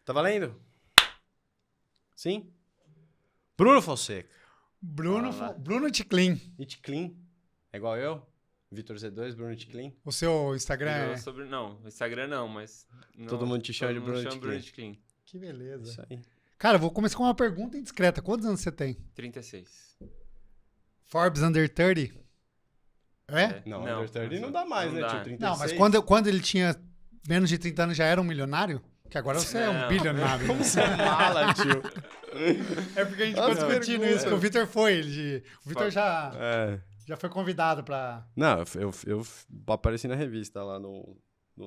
Tá valendo? Sim? Bruno Fonseca. Bruno Ticlin. It Clean. É igual eu? Vitor Z2, Bruno It Clean. O seu Instagram Não, o Instagram não, mas... Todo mundo te chama de Bruno It Clean. Clean. Que beleza. Isso aí. Cara, eu vou começar com uma pergunta indiscreta. Quantos anos você tem? 36. Forbes Under 30? É? Não, Não, Under 30 não não dá mais, não né, dá. tio? 36. Não, mas quando ele tinha menos de 30 anos já era um milionário? Que agora você é um Não. bilionário. Como você é mala, tio? É porque a gente Nossa, ficou discutindo vergonha. isso, que o Vitor foi. O Vitor já foi convidado pra... Não, eu apareci na revista lá no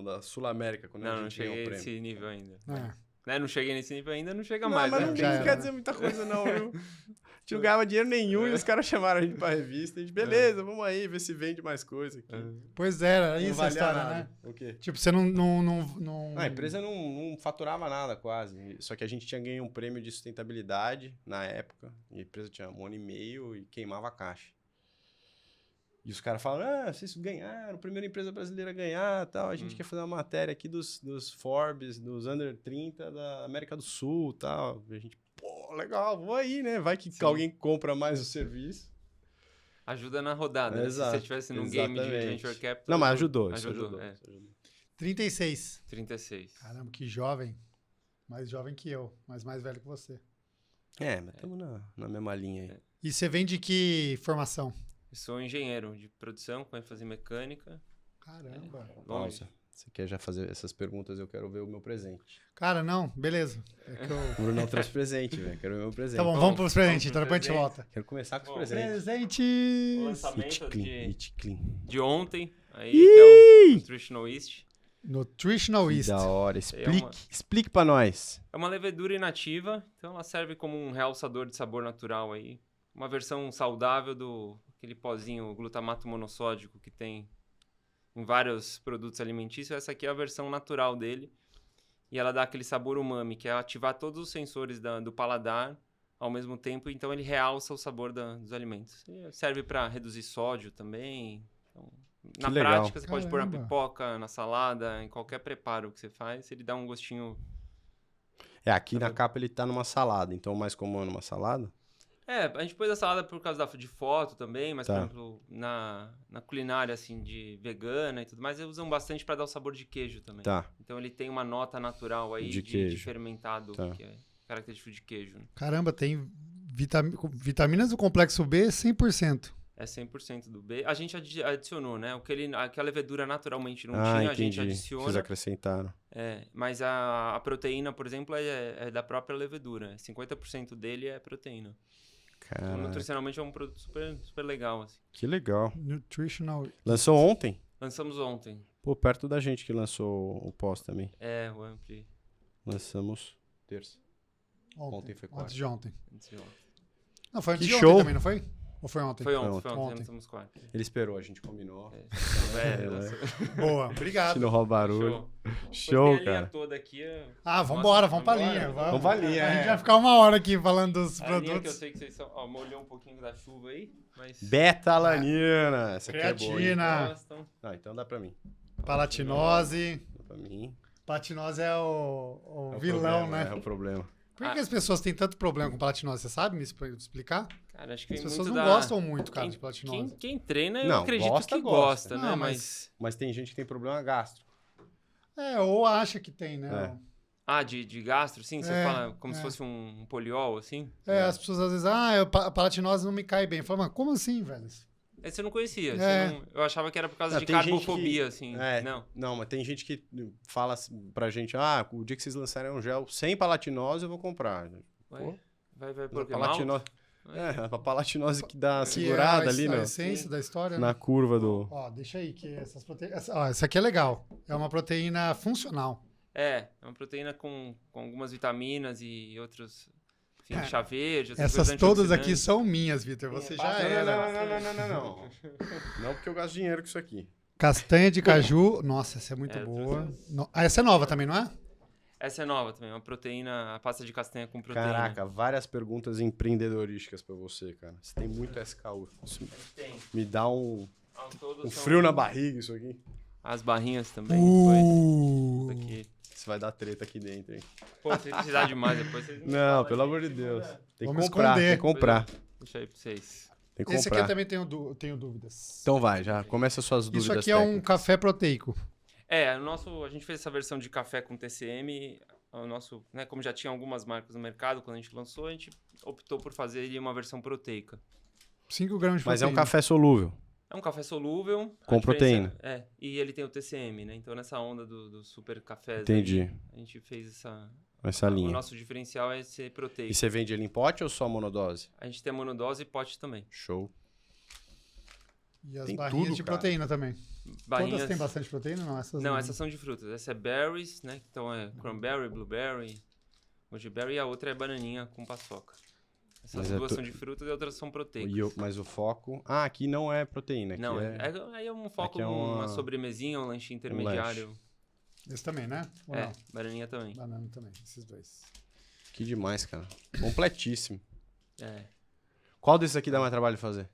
da Sul América, quando a Não, não gente ganhou o cheguei prêmio. nesse nível ainda. É. Né? Não cheguei nesse nível ainda, não chega Não, mais. mas né? não Já era, quer né? dizer muita coisa não, viu? A gente não ganhava dinheiro nenhum e os caras chamaram a gente pra revista. E a gente, beleza, vamos aí ver se vende mais coisa aqui. Pois era Não isso a valia história, nada. né? O quê? Tipo, você não... A empresa não faturava nada quase. Só que a gente tinha ganho um prêmio de sustentabilidade na época. E a empresa tinha 1 ano e meio e queimava a caixa. E os caras falam, vocês ganharam, primeira empresa brasileira a ganhar tal. A gente quer fazer uma matéria aqui dos Forbes, dos Under 30 da América do Sul tal. E a gente, pô, legal, vou aí, né? Vai que alguém compra mais o serviço. Ajuda na rodada. Né? Se Exato, você estivesse num game de exatamente. Venture Capital... Não, mas ajudou. Ajudou. É. 36. 36. Caramba, que jovem. Mais jovem que eu, mas mais velho que você. Mas estamos na mesma linha aí. E você vem de que formação? Eu sou engenheiro de produção com ênfase em mecânica. Caramba. Longe. Nossa, você quer já fazer essas perguntas? Eu quero ver o meu presente. Cara, não, beleza. É que eu... O Bruno não trouxe presente, velho. Quero ver o meu presente. Tá bom, vamos pros presentes, então depois a gente volta. Quero começar com os Bom, presentes. O Presentes! lançamento It Clean. de ontem, aí, que é o Nutritional Yeast. Nutritional Que Yeast. da hora. É uma- Explique pra nós. É uma levedura inativa, então ela serve como um realçador de sabor natural aí. Uma versão saudável do aquele pozinho glutamato monossódico que tem em vários produtos alimentícios. Essa aqui é a versão natural dele. E ela dá aquele sabor umami, que é ativar todos os sensores do paladar ao mesmo tempo. Então ele realça o sabor dos alimentos. E serve para reduzir sódio também. Então, na legal. prática, você pode pôr na Caramba. pipoca, na salada, em qualquer preparo que você faz. Ele dá um gostinho... Aqui na capa ele tá numa salada. Então o mais comum é numa salada? A gente pôs a salada por causa de foto também, mas, Tá. por exemplo, na culinária, assim, de vegana e tudo mais, eles usam bastante para dar o sabor de queijo também. Tá. Então ele tem uma nota natural aí De de queijo. fermentado, Tá. que é característico de queijo. Né? Caramba, tem vitaminas do complexo B 100%. É 100% do B. A gente adicionou, né? Que a levedura naturalmente não Ah, tinha, a entendi. gente adiciona. Vocês acrescentaram. Mas a proteína, por exemplo, é da própria levedura. 50% dele é proteína. Então, Cara, nutricionalmente é um produto super, super legal, assim. que legal. Nutritional... Lançou ontem? Lançamos ontem. Pô, perto da gente que lançou o pós também. O Ampli. Lançamos terça. Ontem foi quarta. Antes de ontem. Antes de ontem. Não, foi antes Que de show. ontem também, não foi? Ou foi ontem? Foi ontem, Ontem. lançamos quarta. Ele esperou, a gente combinou. Boa, obrigado. Se não rouba barulho. Show. Show, Depois tem a linha cara. toda aqui. Vambora, vamos pra vambora? linha. Vamos pra linha, A gente é. vai ficar 1 hora aqui falando dos A linha que eu produtos. sei que vocês são... Ó, molhou um pouquinho da chuva aí, mas... Beta-alanina. Essa aqui é boa, hein? Creatina, Gostam. Então dá pra mim. palatinose. Dá pra mim. Palatinose é o É o vilão, problema, né? É o problema. Por que as pessoas têm tanto problema com palatinose? Você sabe me explicar? Cara, acho que As tem pessoas muito não gostam muito, cara, de palatinose. Quem treina, eu Não, acredito gosta, que gosta. gosta, né? Não, Mas... Mas tem gente que tem problema gástrico. Ou acha que tem, né? de gastro, sim? Você É, fala como se é. fosse um poliol, assim? As pessoas às vezes, a palatinose não me cai bem. Eu falo, mas como assim, velho? Esse eu não conhecia. É. Eu achava que era por causa de tem gente carbofobia, que- assim. Não. Não, mas tem gente que fala assim pra gente, o dia que vocês lançarem um gel sem palatinose, eu vou comprar. Ué, vai Mas porque a mal? palatinose, a palatinose que dá a Que segurada é ali, a né? essência da história, Na né? curva do... Ó, deixa aí, que essas proteínas... Essa aqui é legal. É uma proteína funcional. É uma proteína com algumas vitaminas e outros... Enfim, chá verde, Essas coisas todas aqui antioxidantes. são minhas, Vitor. Você já era. Não. Não, porque eu gasto dinheiro com isso aqui. Castanha de caju. Nossa, essa é muito boa. Essa é nova também, não é? Essa é nova também, uma proteína, a pasta de castanha com proteína. Caraca, várias perguntas empreendedorísticas pra você, cara. Você tem muito SKU. Isso Tem. me dá um Todas são- frio na barriga isso aqui. As barrinhas também. Foi. Aqui. Putz, vai dar treta aqui dentro, hein? Pô, se precisar demais depois... Vocês me Não, falam pelo aí, amor de que Deus. manda. Tem que Vamos comprar, tem que esconder. comprar. Deixa aí pra vocês. Tem que Esse aqui eu comprar. também tenho dúvidas. Então vai, já começa as suas dúvidas Isso aqui é um técnicas. café proteico. A gente fez essa versão de café com TCM. O nosso, né, como já tinha algumas marcas no mercado, quando a gente lançou, a gente optou por fazer ele uma versão proteica. 5 gramas de Mas é proteína. um café solúvel. É um café solúvel. Com a diferença proteína. E ele tem o TCM, né? Então, nessa onda do super café, Entendi. a gente fez essa... Essa O linha. nosso diferencial é ser proteico. E você vende ele em pote ou só monodose? A gente tem a monodose e pote também. Show. E as Tem barrinhas tudo, de cara. proteína também. Barrinhas... Todas têm bastante proteína? Não, essas Não, essas são de frutas. Essa é berries, né? Então é cranberry, blueberry, goji berry, e a outra é bananinha com paçoca. Essas Mas é duas tu- são de frutas e outras são proteicas. Mas o foco... Ah, aqui não é proteína. Aqui Não, é... aí é um foco, aqui é uma sobremesinha, um lanchinho intermediário. Esse também, né? Ou É, não? bananinha também. Banana também, esses dois. Que demais, cara. Completíssimo. É. Qual desses aqui dá mais trabalho de fazer?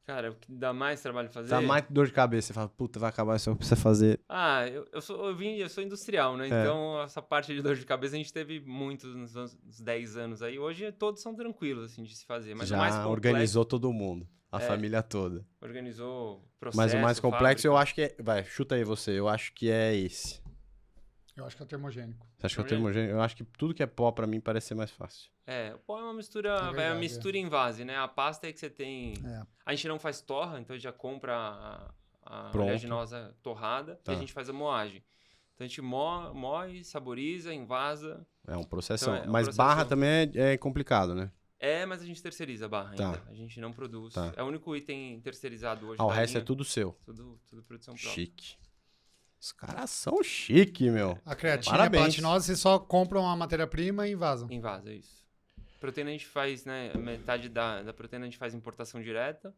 Cara, o que dá mais trabalho fazer? Dá mais dor de cabeça. Você fala, puta, vai acabar, só precisa fazer... Ah, eu sou industrial, né? Então, essa parte de dor de cabeça a gente teve muito nos 10 anos aí. Hoje, todos são tranquilos, assim, de se fazer. Mas o mais Já complexo, organizou todo mundo. A É. família toda. organizou processo, Mas o mais complexo eu fábrica. acho que é... Vai, chuta aí você. Eu acho que é esse. Eu acho que é o termogênico. Você acha que é o termogênico? Eu acho que tudo que é pó pra mim parece ser mais fácil. O pó é uma mistura, É verdade, é uma mistura em vase, né? A pasta é que você tem... É. A gente não faz torra, então a gente já compra a Pronto. oleaginosa torrada Tá. e a gente faz a moagem. Então a gente moe, saboriza, envasa. É um processão. Então, é um Mas processão. barra também é complicado, né? Mas a gente terceiriza a barra Tá. ainda. A gente não produz. Tá. É o único item terceirizado hoje Ah, o da resto é linha. tudo seu. Tudo produção própria. Chique. Os caras são chique, meu. A creatina Parabéns. e a platinose, vocês só compram a matéria-prima e invasam. Invasa, isso. Proteína a gente faz, né? Metade da proteína a gente faz importação direta.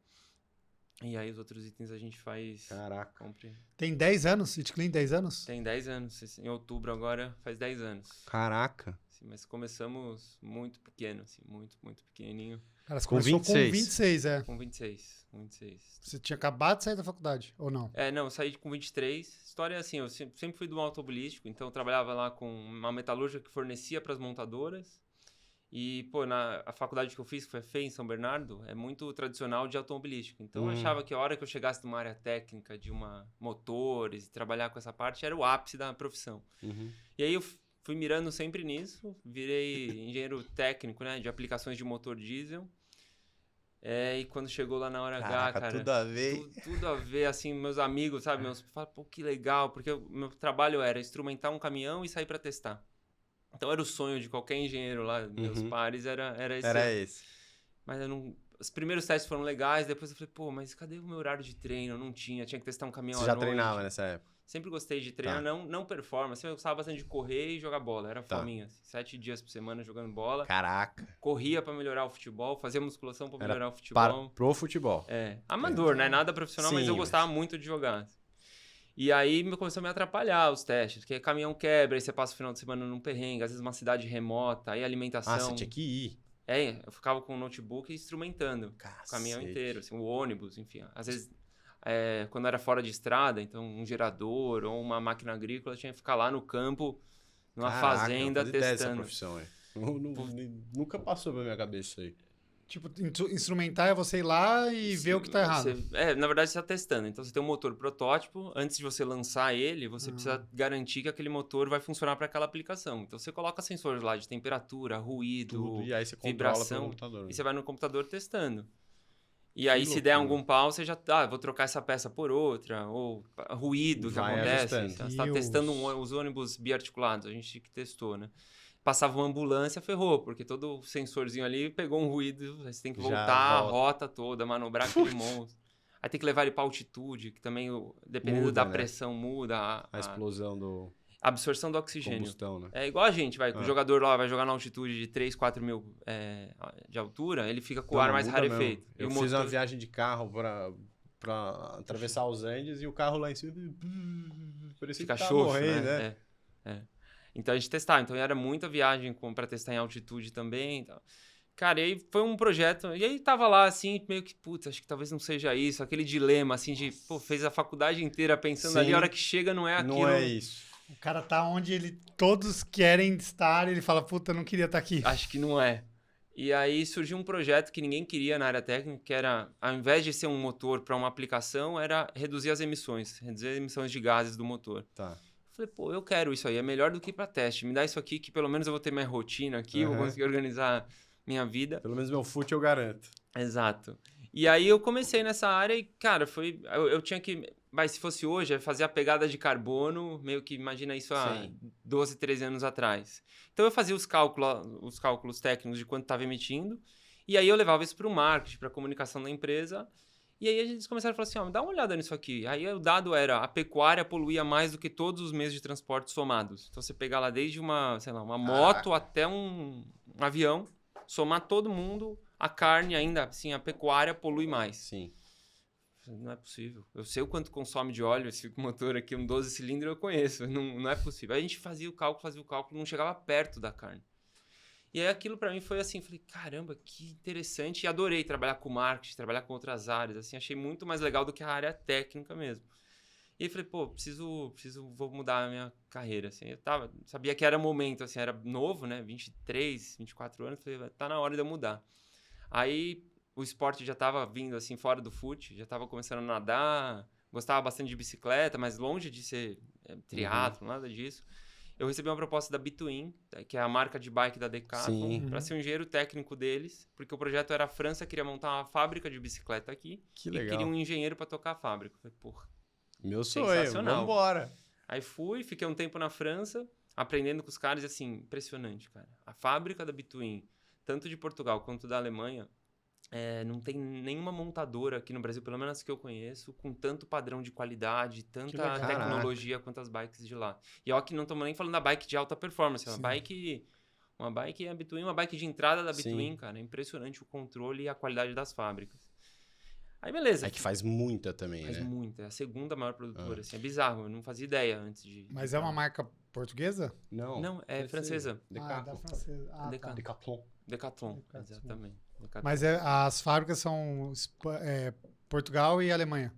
E aí os outros itens a gente faz... Caraca. compra. Tem 10 anos? It Clean, 10 anos? Tem 10 anos. Em outubro agora faz 10 anos. Caraca. Sim, mas começamos muito pequeno, assim, muito, muito pequenininho. Cara, você Com começou 26. com 26, é. Com 26, com 26. Você tinha acabado de sair da faculdade, ou não? Não, eu saí com 23. História é assim, eu sempre fui do automobilístico, então eu trabalhava lá com uma metalúrgica que fornecia para as montadoras. E, pô, a faculdade que eu fiz, que foi a FEI, em São Bernardo, é muito tradicional de automobilístico. Então eu achava que a hora que eu chegasse numa área técnica de motores e trabalhar com essa parte era o ápice da profissão. Uhum. E aí eu fui mirando sempre nisso, virei engenheiro técnico, né, de aplicações de motor diesel. E quando chegou lá na hora H, cara, tudo a ver. tudo a ver, assim, meus amigos, sabe, falaram, pô, que legal, porque o meu trabalho era instrumentar um caminhão e sair para testar. Então era o sonho de qualquer engenheiro lá, meus pares, era esse. Era esse. Mas eu não... Os primeiros testes foram legais, depois eu falei, pô, mas cadê o meu horário de treino? Não tinha que testar um caminhão Você à já noite. treinava nessa época? Sempre gostei de treinar, Tá. não performance. Eu gostava bastante de correr e jogar bola. Era Tá. fominha. Assim, 7 dias por semana jogando bola. Caraca. Corria pra melhorar o futebol, fazia musculação pra Era melhorar o futebol. Pro futebol. Amador, né? Nada profissional, mas Sim, eu gostava muito de jogar. E aí começou a me atrapalhar os testes, porque caminhão quebra, aí você passa o final de semana num perrengue, às vezes uma cidade remota, aí alimentação. Ah, você tinha que ir. Eu ficava com o notebook instrumentando o caminhão Cacete. inteiro, assim, o ônibus, enfim. Às vezes, quando era fora de estrada, então um gerador ou uma máquina agrícola, tinha que ficar lá no campo, numa Caraca, fazenda, não fazia ideia dessa testando. profissão aí. Nunca passou pela minha cabeça isso aí. Tipo, instrumentar é você ir lá e ver o que tá errado. Na verdade, você está testando. Então, você tem um motor protótipo. Antes de você lançar ele, você precisa garantir que aquele motor vai funcionar para aquela aplicação. Então, você coloca sensores lá de temperatura, ruído, Tudo. E aí você controla vibração, pelo computador. e você vai no computador testando. E aí, se der loucura. algum pau, você já... vou trocar essa peça por outra. Ou ruído que Vai acontece. ajustando. Então, você está Deus. testando os ônibus biarticulados. A gente que testou, né? Passava uma ambulância, ferrou, porque todo sensorzinho ali pegou um ruído, aí você tem que Já voltar a volta. rota toda, manobrar aquele monstro. Aí tem que levar ele para altitude, que também, dependendo Muda, da né? pressão, muda A explosão do a absorção do oxigênio. combustão, né? É igual a gente, o jogador lá vai jogar na altitude de 3, 4 mil de altura, ele fica com o Não, ar mais muda rarefeito. mesmo. Eu E o fiz uma motor- viagem de carro pra atravessar os Andes e o carro lá em cima parecia Fica que tava xoxo, morrendo, né? Então a gente testava. Então era muita viagem para testar em altitude também. Então. Cara, e aí foi um projeto. E aí tava lá assim, meio que, putz, acho que talvez não seja isso. Aquele dilema, assim, de, pô, fez a faculdade inteira pensando Sim. ali, a hora que chega não é aquilo. Não é isso. O cara tá onde todos querem estar e ele fala, puta, não queria estar aqui. Acho que não é. E aí surgiu um projeto que ninguém queria na área técnica, que era, ao invés de ser um motor para uma aplicação, era reduzir as emissões de gases do motor. Tá. Falei, pô, eu quero isso aí, é melhor do que para teste. Me dá isso aqui que pelo menos eu vou ter minha rotina aqui, vou conseguir organizar minha vida. Pelo menos meu fute eu garanto. Exato. E aí eu comecei nessa área e, cara, eu tinha que... Mas se fosse hoje, é fazer a pegada de carbono, meio que imagina isso há 12, 13 anos atrás. Então eu fazia os cálculos técnicos de quanto estava emitindo, e aí eu levava isso para o marketing, para a comunicação da empresa, e aí eles começaram a falar assim, ó, dá uma olhada nisso aqui. Aí o dado era, a pecuária poluía mais do que todos os meios de transporte somados. Então você pegar lá desde uma moto até um avião, somar todo mundo, a carne ainda, assim, a pecuária polui mais. Sim. Não é possível. Eu sei o quanto consome de óleo esse motor aqui, um 12 cilindros eu conheço. Não é possível. Aí a gente fazia o cálculo, não chegava perto da carne. E aí aquilo pra mim foi assim, falei, caramba, que interessante. E adorei trabalhar com marketing, trabalhar com outras áreas, assim, achei muito mais legal do que a área técnica mesmo. E aí falei, pô, vou mudar a minha carreira, assim. Eu sabia que era momento, assim, era novo, né, 23, 24 anos, falei, tá na hora de eu mudar. Aí o esporte já estava vindo assim fora do fute, já estava começando a nadar, gostava bastante de bicicleta, mas longe de ser triatlo, nada disso. Eu recebi uma proposta da Between, que é a marca de bike da Decathlon, para ser um engenheiro técnico deles, porque o projeto era a França queria montar uma fábrica de bicicleta aqui e queria um engenheiro para tocar a fábrica. Eu falei, porra, meu sonho, vambora. Aí fiquei um tempo na França, aprendendo com os caras, assim, impressionante, cara. A fábrica da Between, tanto de Portugal quanto da Alemanha, não tem nenhuma montadora aqui no Brasil, pelo menos as que eu conheço, com tanto padrão de qualidade, tanta tecnologia quanto as bikes de lá. E ó que não estamos nem falando da bike de alta performance, uma bike é a Between, uma bike de entrada da Between, cara. É impressionante o controle e a qualidade das fábricas. Aí beleza. É que faz muita também, faz né? Faz muita, é a segunda maior produtora, assim, é bizarro, eu não fazia ideia antes de... Mas é uma marca portuguesa? Não, é francesa. Da francesa. Decathlon, exatamente. Decathlon. Mas as fábricas são Portugal e Alemanha?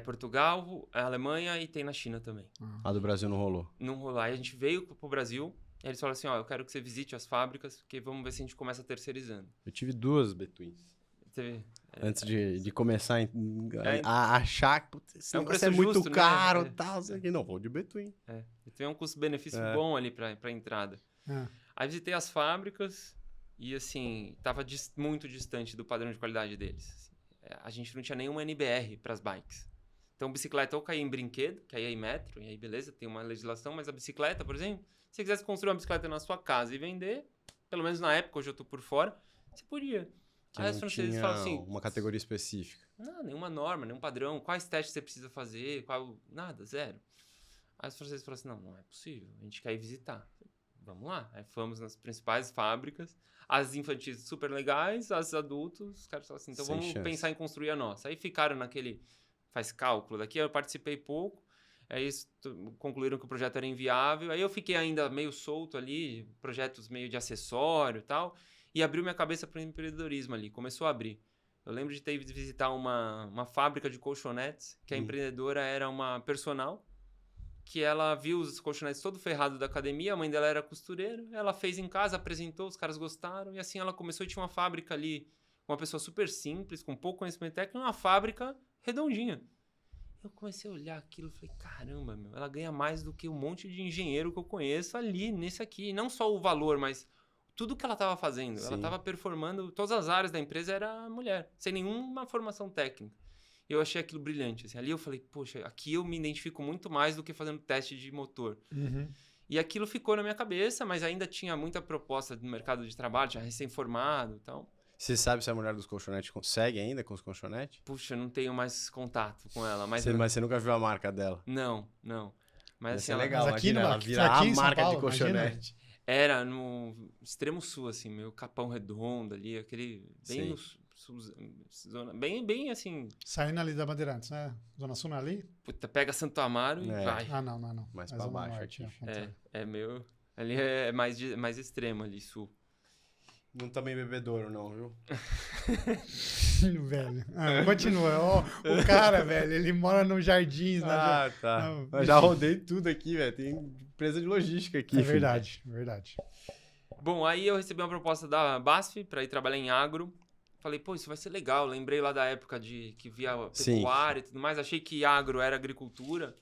Portugal, Alemanha e tem na China também. A do Brasil não rolou? Não rolou. Aí a gente veio pro Brasil, e eles falaram assim, ó, eu quero que você visite as fábricas, porque vamos ver se a gente começa terceirizando. Eu tive 2 Betweens. Antes de começar a achar que esse negócio é muito justo, caro, né? Tal, não, vou de Between. Tem um custo-benefício bom ali pra entrada. Aí visitei as fábricas e, assim, tava muito distante do padrão de qualidade deles. A gente não tinha nenhuma NBR para as bikes. Então, bicicleta ou caía em brinquedo, que aí é em metro, e aí beleza, tem uma legislação, mas a bicicleta, por exemplo, se você quisesse construir uma bicicleta na sua casa e vender, pelo menos na época, hoje eu tô por fora, você podia. Que aí os franceses falam assim, uma categoria específica. Não, nenhuma norma, nenhum padrão. Quais testes você precisa fazer? Nada, zero. Aí os franceses falaram assim, não é possível. A gente quer ir visitar. Vamos lá. Aí fomos nas principais fábricas. As infantis super legais, as adultos. Os caras falaram assim, então vamos pensar em construir a nossa. Aí ficaram naquele... Faz cálculo daqui. Eu participei pouco. Aí eles concluíram que o projeto era inviável. Aí eu fiquei ainda meio solto ali. Projetos meio de acessório e tal. E abriu minha cabeça para o empreendedorismo ali, começou a abrir. Eu lembro de ter ido visitar uma fábrica de colchonetes, que a empreendedora era uma personal, que ela viu os colchonetes todo ferrado da academia, a mãe dela era costureira, ela fez em casa, apresentou, os caras gostaram, e assim ela começou e tinha uma fábrica ali, uma pessoa super simples, com pouco conhecimento técnico, uma fábrica redondinha. Eu comecei a olhar aquilo e falei, caramba, ela ganha mais do que um monte de engenheiro que eu conheço ali, nesse aqui. E não só o valor, mas... tudo que ela estava fazendo, ela estava performando, todas as áreas da empresa era mulher, sem nenhuma formação técnica. Eu achei aquilo brilhante. Assim. Ali eu falei, poxa, aqui eu me identifico muito mais do que fazendo teste de motor. E aquilo ficou na minha cabeça, mas ainda tinha muita proposta no mercado de trabalho, já recém-formado e tal. Você sabe se a mulher dos colchonetes consegue ainda com os colchonetes? Puxa, não tenho mais contato com ela. Mas você nunca viu a marca dela? Não. Mas assim, é legal, mas aqui ela vira a marca Paulo, de colchonete. Imagina. Era no extremo sul, assim, meio Capão Redondo ali, aquele bem no sul, zona, bem assim... Saindo ali da Bandeirantes, né? Zona Sul ali? Puta, pega Santo Amaro e vai. Não. Mais pra baixo norte, aqui. É meio... Ali é mais extremo ali, sul. Não também bebedouro, não, viu? Velho. Continua. Ó, o cara, velho, ele mora nos jardins. Tá. Não, Eu já rodei tudo aqui, velho. Tem empresa de logística aqui. É filho. verdade, verdade. Bom, aí eu recebi uma proposta da BASF para ir trabalhar em agro. Falei, pô, isso vai ser legal. Lembrei lá da época de que via pecuária e tudo mais. Achei que agro era agricultura.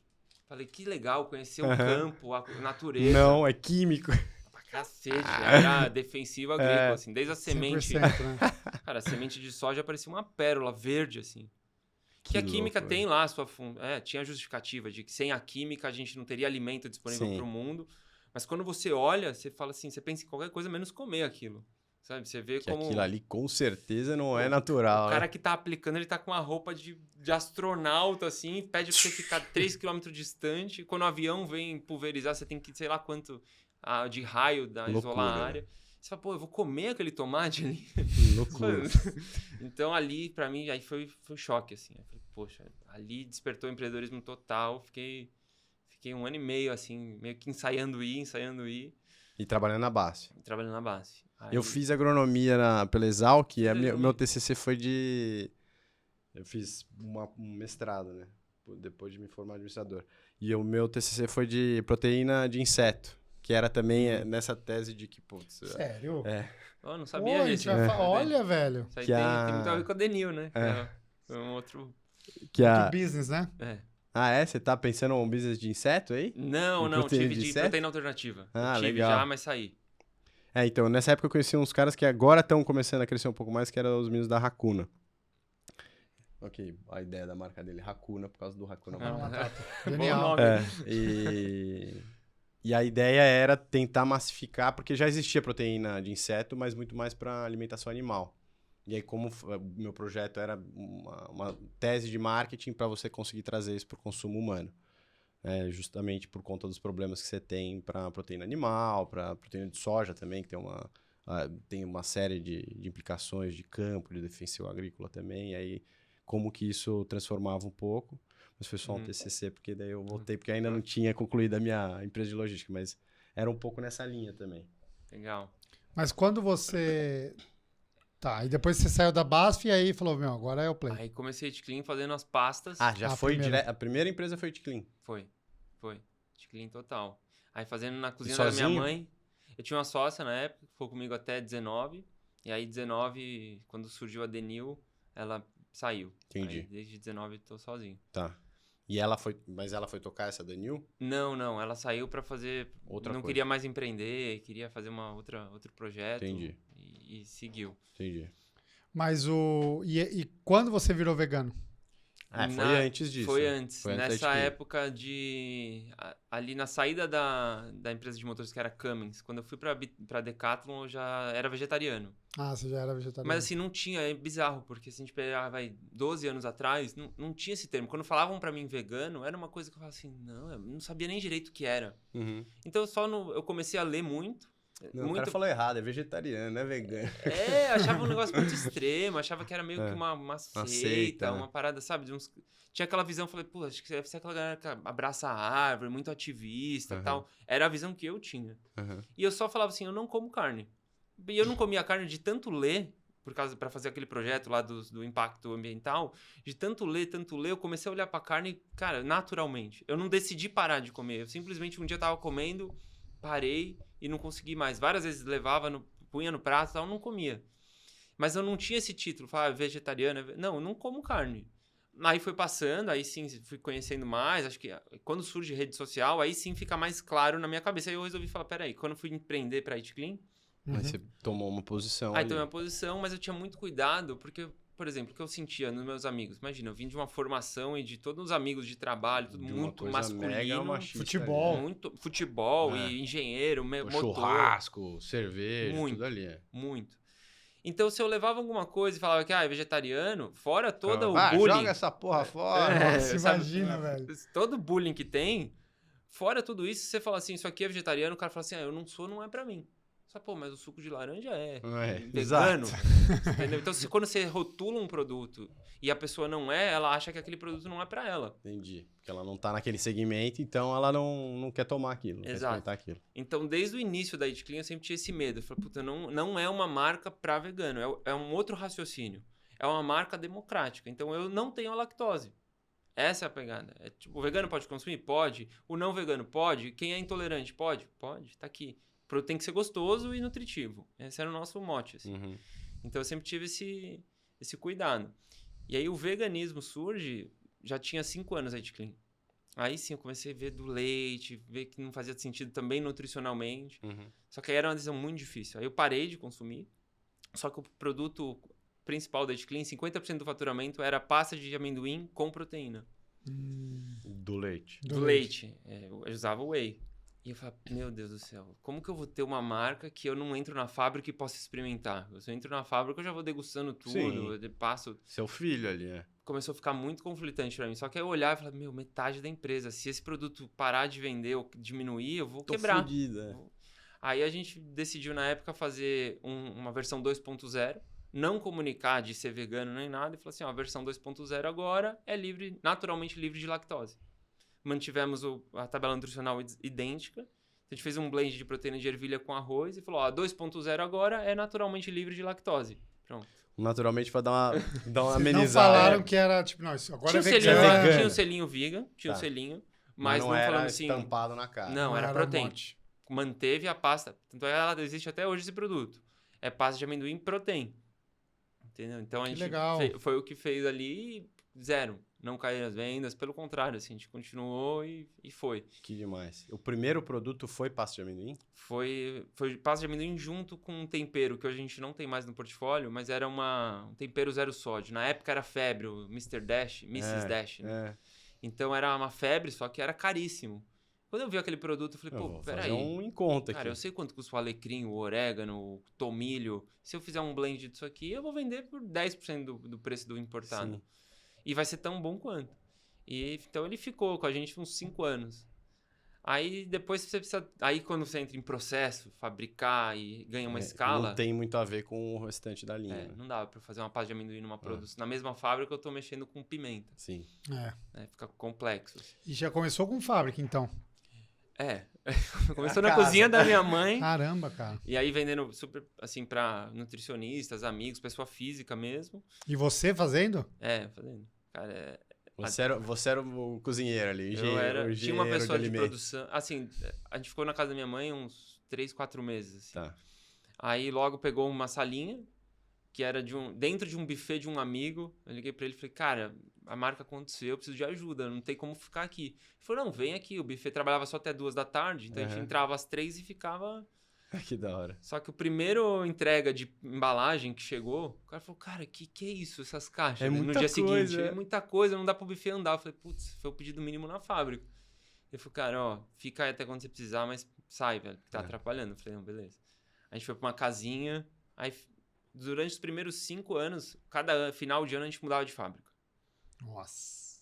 Falei, que legal conhecer o campo, a natureza. Não, é químico. Pra cacete. Era defensivo agrícola, assim. Desde a semente. 100%, né? Cara, a semente de soja parecia uma pérola verde, assim. Que a química louco, tem lá a sua tinha justificativa de que sem a química a gente não teria alimento disponível para o mundo. Mas quando você olha, você fala assim, você pensa em qualquer coisa menos comer aquilo. Sabe? Você vê que como... aquilo ali com certeza não é natural. O cara né? que tá aplicando, ele tá com uma roupa de astronauta, assim, pede pra você ficar 3 km distante. Quando o avião vem pulverizar, você tem que, sei lá quanto de raio da isolar a área. Você fala, pô, eu vou comer aquele tomate ali. Loucura. Então ali, pra mim, aí foi choque, assim. Eu falei, poxa, ali despertou o empreendedorismo total. Fiquei 1 ano e meio, assim, meio que ensaiando ir. E trabalhando na base. Trabalhando na base. Aí... Eu fiz agronomia pela Exalc e meu TCC foi de... Eu fiz um mestrado, né? Depois de me formar administrador. E o meu TCC foi de proteína de inseto. Que era também nessa tese de que, putz... Sério? Eu não sabia, Pô, gente. Olha, velho. Isso aí tem muito a ver com a Denil, né? Foi um outro... Outro business, né? Você tá pensando em um business de inseto aí? Não, tive de proteína alternativa. Tive legal. já, mas saí. Então, nessa época eu conheci uns caras que agora estão começando a crescer um pouco mais, que eram os meninos da Hakuna. Ok, a ideia da marca dele, Hakuna, por causa do Hakuna Matata. Genial. E a ideia era tentar massificar, porque já existia proteína de inseto, mas muito mais para alimentação animal. E aí, como o meu projeto era uma tese de marketing para você conseguir trazer isso para o consumo humano. Justamente por conta dos problemas que você tem para proteína animal, para proteína de soja também, que tem uma série de implicações de campo, de defensivo agrícola também. E aí, como que isso transformava um pouco. Mas foi só um TCC, porque daí eu voltei, porque ainda não tinha concluído a minha empresa de logística, mas era um pouco nessa linha também. Legal. Mas quando você... Tá, e depois você saiu da BASF e aí falou, agora é o Play. Aí comecei a Itclean fazendo as pastas. Já foi direto. A primeira empresa foi Itclean? Foi. Itclean total. Aí fazendo na cozinha da minha mãe. Eu tinha uma sócia na época, que ficou comigo até 19. E aí 19, quando surgiu a Denil, ela saiu. Entendi. Aí, desde 19 eu tô sozinho. Tá. Mas ela foi tocar essa Denil? Não. Ela saiu pra fazer... Outra não coisa. queria mais empreender, queria fazer outro projeto. Entendi. E seguiu. Entendi. Mas e quando você virou vegano? Foi antes disso. Foi antes. Nessa de época ali na saída da empresa de motores que era Cummins, quando eu fui pra Decathlon, eu já era vegetariano. Você já era vegetariano. Mas assim, não tinha, é bizarro, porque se a gente pegar, 12 anos atrás, não tinha esse termo. Quando falavam pra mim vegano, era uma coisa que eu falava assim, não, eu não sabia nem direito o que era. Então eu comecei a ler muito. O cara falou errado, é vegetariano, não é vegano. Achava um negócio muito extremo, achava que era meio que uma seita, uma parada, sabe? Tinha aquela visão, falei, pô, acho que deve ser aquela galera que abraça a árvore, muito ativista e tal. Era a visão que eu tinha. E eu só falava assim, eu não como carne. E eu não comia carne de tanto ler, para fazer aquele projeto lá do impacto ambiental, de tanto ler, eu comecei a olhar pra carne, cara, naturalmente. Eu não decidi parar de comer, eu simplesmente um dia tava comendo, parei e não consegui mais. Várias vezes punha no prato e tal, não comia. Mas eu não tinha esse título, falava vegetariano. Não, eu não como carne. Aí foi passando, aí sim fui conhecendo mais. Acho que quando surge rede social, aí sim fica mais claro na minha cabeça. Aí eu resolvi falar, peraí, quando eu fui empreender pra Itclean... Aí você tomou uma posição Aí tomei uma posição, mas eu tinha muito cuidado, porque... Por exemplo, o que eu sentia nos meus amigos. Imagina, eu vim de uma formação e de todos os amigos de trabalho, tudo muito masculino. Futebol e engenheiro, motor. Churrasco, cerveja, tudo ali. Muito. Então, se eu levava alguma coisa e falava que é vegetariano, fora todo o bullying... joga essa porra fora. Nossa, imagina, velho. Todo o bullying que tem, fora tudo isso, você fala assim, isso aqui é vegetariano, o cara fala assim, eu não sou, não é pra mim. Só, pô, mas o suco de laranja é exato. vegano. Entendeu? Então, quando você rotula um produto e a pessoa não é, ela acha que aquele produto não é pra ela. Entendi. Porque ela não tá naquele segmento, então ela não quer tomar aquilo, não quer Exato. experimentar aquilo. Então, desde o início da Eat Clean, eu sempre tinha esse medo. Eu falei, puta, não é uma marca pra vegano, é um outro raciocínio. É uma marca democrática. Então, eu não tenho a lactose. Essa é a pegada. É, tipo, o vegano pode consumir? Pode. O não vegano pode? Quem é intolerante? Pode? Pode. Tá aqui. O produto tem que ser gostoso e nutritivo. Esse era o nosso mote. Assim. Uhum. Então, eu sempre tive esse cuidado. E aí, o veganismo surge... Já tinha 5 anos a Eat Clean. Aí sim, eu comecei a ver do leite, ver que não fazia sentido também nutricionalmente. Uhum. Só que aí era uma decisão muito difícil. Aí eu parei de consumir. Só que o produto principal da Eat Clean, 50% do faturamento era pasta de amendoim com proteína. Do leite. Do leite. É, eu usava whey. E eu falava, meu Deus do céu, como que eu vou ter uma marca que eu não entro na fábrica e posso experimentar? Se eu entro na fábrica, eu já vou degustando tudo, Sim. eu passo... Seu filho ali, né? Começou a ficar muito conflitante pra mim. Só que aí eu olhava e falava, meu, metade da empresa. Se esse produto parar de vender ou diminuir, eu vou quebrar. Fudida. Aí a gente decidiu, na época, fazer uma versão 2.0. Não comunicar de ser vegano nem nada. E falou assim, ó, a versão 2.0 agora é naturalmente livre de lactose. Mantivemos a tabela nutricional idêntica. A gente fez um blend de proteína de ervilha com arroz e falou, ó, a 2.0 agora é naturalmente livre de lactose. Pronto. Naturalmente pra dar uma Não amenizada. falaram que era, tipo, não, isso agora Tinha é um selinho vegano. vegan, tinha um selinho vegan, tinha um Tá. selinho, mas não era falando assim... estampado na cara. Não, era proteína. mote. Manteve a pasta. Tanto é que ela existe até hoje esse produto. É pasta de amendoim protein. Entendeu? Então a Que gente legal. foi o que fez ali, zero. Não caíram as vendas, pelo contrário, assim, a gente continuou e foi. Que demais. O primeiro produto foi pasta de amendoim? Foi pasta de amendoim junto com um tempero que hoje a gente não tem mais no portfólio, mas era um tempero zero sódio. Na época era febre, o Mr. Dash, Mrs. Dash, né? É. Então era uma febre, só que era caríssimo. Quando eu vi aquele produto, eu falei, Eu pô, vou peraí. fazer um em conta Cara, aqui. eu sei quanto custa o alecrim, o orégano, o tomilho. Se eu fizer um blend disso aqui, eu vou vender por 10% do preço do importado. Sim. E vai ser tão bom quanto. E então ele ficou com a gente uns 5 anos. Aí depois você precisa... Aí quando você entra em processo, fabricar e ganha uma escala... Não tem muito a ver com o restante da linha. né? Não dava pra fazer uma pasta de amendoim numa produção. Na mesma fábrica eu tô mexendo com pimenta. Sim. É. Né? Fica complexo. E já começou com fábrica, então. Começou A na casa. cozinha da minha mãe. Caramba, cara. E aí vendendo super, assim, pra nutricionistas, amigos, pessoa física mesmo. E você fazendo? Fazendo. Cara, Você era o cozinheiro ali, o tinha uma engenheiro pessoa de alimentos. produção. Assim, a gente ficou na casa da minha mãe uns 3, 4 meses. Assim. Tá. Aí logo pegou uma salinha, que era dentro de um buffet de um amigo. Eu liguei pra ele e falei, cara, a marca aconteceu, eu preciso de ajuda, não tem como ficar aqui. Ele falou, não, vem aqui. O buffet trabalhava só até 2 da tarde, então a gente entrava às 3 e ficava... Que da hora. Só que o primeiro entrega de embalagem que chegou, o cara falou, cara, que é isso, essas caixas? É no muita dia coisa, seguinte, é muita coisa, não dá pro buffet andar. Eu falei, putz, foi o pedido mínimo na fábrica. Ele falou, cara, ó, fica aí até quando você precisar, mas sai, velho, que tá atrapalhando. Eu falei, não, beleza. A gente foi pra uma casinha, aí durante os primeiros 5 anos, cada final de ano a gente mudava de fábrica. Nossa.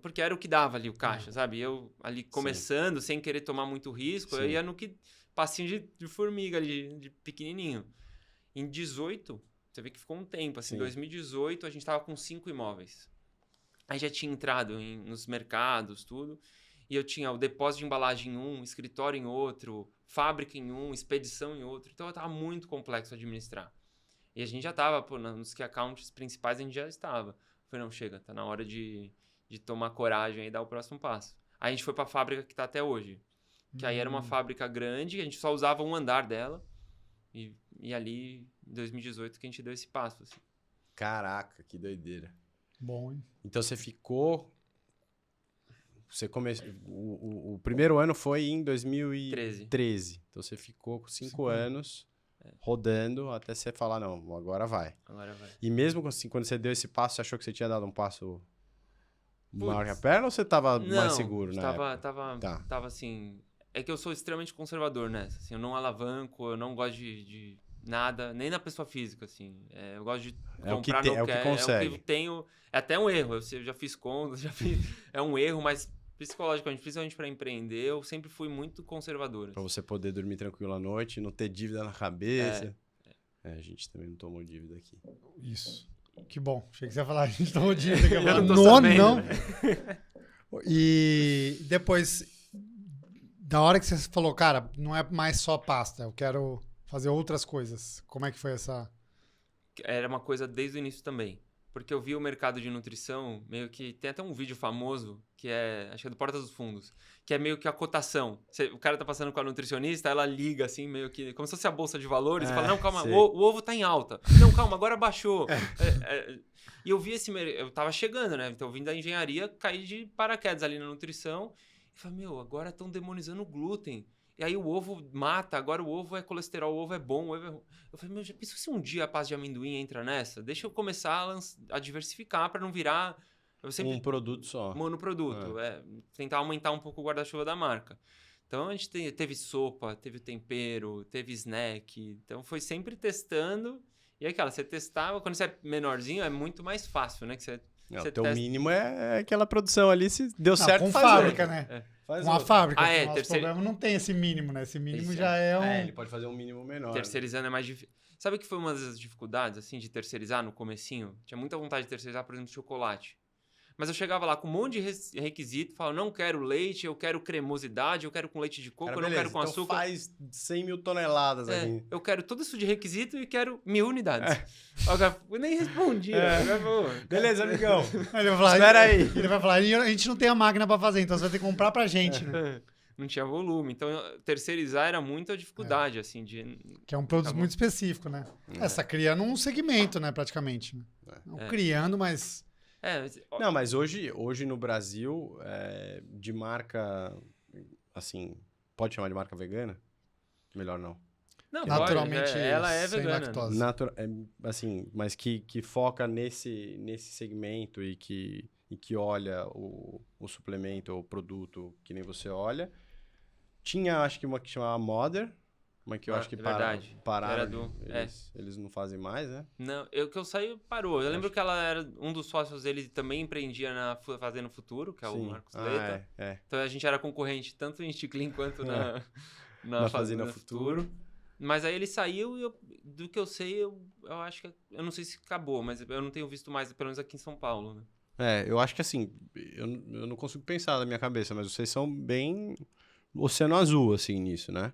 Porque era o que dava ali o caixa, sabe? Eu ali começando, sem querer tomar muito risco, eu Sim. ia no que... Passinho de formiga ali, de pequenininho. Em 18, você vê que ficou um tempo. Assim, em Sim. 2018, a gente tava com 5 imóveis. Aí já tinha entrado nos mercados, tudo. E eu tinha o depósito de embalagem em um, escritório em outro, fábrica em um, expedição em outro. Então, tava muito complexo administrar. E a gente já tava, nos key accounts principais, a gente já estava. Eu falei, não, chega, tá na hora de tomar coragem e dar o próximo passo. Aí a gente foi pra fábrica que tá até hoje. Que aí era uma fábrica grande, a gente só usava um andar dela. E ali, em 2018, que a gente deu esse passo. Assim. Caraca, que doideira. Bom, hein? Então você ficou... Você começou... O primeiro ano foi em 2013. Então você ficou com 5 anos rodando até você falar, não, agora vai. Agora vai. E mesmo assim, quando você deu esse passo, você achou que você tinha dado um passo maior que a perna ou você tava mais seguro, né? Tava assim... É que eu sou extremamente conservador nessa. Assim, eu não alavanco, eu não gosto de nada, nem na pessoa física, assim. Eu gosto de comprar o que consegue. É o que eu tenho. É até um erro. Eu já fiz contas, é um erro, mas psicologicamente, principalmente para empreender, eu sempre fui muito conservador. Pra você poder dormir tranquilo à noite, não ter dívida na cabeça. A gente também não tomou dívida aqui. Isso. Que bom. Achei que você ia falar, a gente tomou dívida. Eu não tô Não, sabendo, não. né? E depois, da hora que você falou, cara, não é mais só pasta, eu quero fazer outras coisas. Como é que foi essa... Era uma coisa desde o início também. Porque eu vi o mercado de nutrição, meio que... Tem até um vídeo famoso, que é... Acho que é do Porta dos Fundos. Que é meio que a cotação. O cara tá passando com a nutricionista, ela liga assim, meio que... Como se fosse a bolsa de valores. E fala, não, calma, sei. o ovo tá em alta. Não, calma, agora baixou. E eu vi esse... Eu tava chegando, né? Então eu vim da engenharia, caí de paraquedas ali na nutrição. E falei, meu, agora estão demonizando o glúten. E aí o ovo mata, agora o ovo é colesterol, o ovo é bom, o ovo é ruim. Eu falei, meu, já pensou se um dia a pasta de amendoim entra nessa? Deixa eu começar a diversificar para não virar... Eu sempre Um produto só. monoproduto, tentar aumentar um pouco o guarda-chuva da marca. Então a gente teve sopa, teve tempero, teve snack, então foi sempre testando. E aí, cara, você testava, quando você é menorzinho é muito mais fácil, né? Que você O teu mínimo é aquela produção ali, se deu certo, com faz fábrica, outra. né? Faz Com a outra. fábrica, Ah, o nosso problema não tem esse mínimo, né? Esse mínimo Isso, já é um... Ele pode fazer um mínimo menor. Terceirizando é mais difícil. Sabe que foi uma das dificuldades, assim, de terceirizar no comecinho? Tinha muita vontade de terceirizar, por exemplo, chocolate. Mas eu chegava lá com um monte de requisito, falava, não quero leite, eu quero cremosidade, eu quero com leite de coco, Cara, eu não beleza, quero com então açúcar. faz 100 mil toneladas aqui. Eu quero tudo isso de requisito e quero 1000 unidades. Eu nem respondia. Beleza, amigão. Ele vai falar, Espera aí. Ele vai falar, a gente não tem a máquina pra fazer, então você vai ter que comprar pra gente, né? Não tinha volume. Então, terceirizar era muita dificuldade, assim, de... Que é um produto Acabou. muito específico, né? Você tá criando um segmento, né, praticamente. Né? Não criando, mas... Não, mas hoje no Brasil, de marca, assim, pode chamar de marca vegana? Melhor não. Não, naturalmente pode, ela é sem vegana. lactose. Assim, mas que foca nesse segmento e que olha o suplemento ou o produto que nem você olha. Tinha, acho que uma que chamava Mother, mas que eu acho que verdade. pararam. Era Eles não fazem mais, né? Não, que eu saí, parou. Eu lembro que ela era... Um dos sócios dele também empreendia na Fazenda Futuro, que é o Marcos Leta. Então a gente era concorrente tanto em Sticlin quanto na Fazenda Futuro. Mas aí ele saiu e do que eu sei, eu acho que... Eu não sei se acabou, mas eu não tenho visto mais, pelo menos aqui em São Paulo, né? Eu acho que assim, eu não consigo pensar na minha cabeça, mas vocês são bem oceano azul, assim, nisso, né?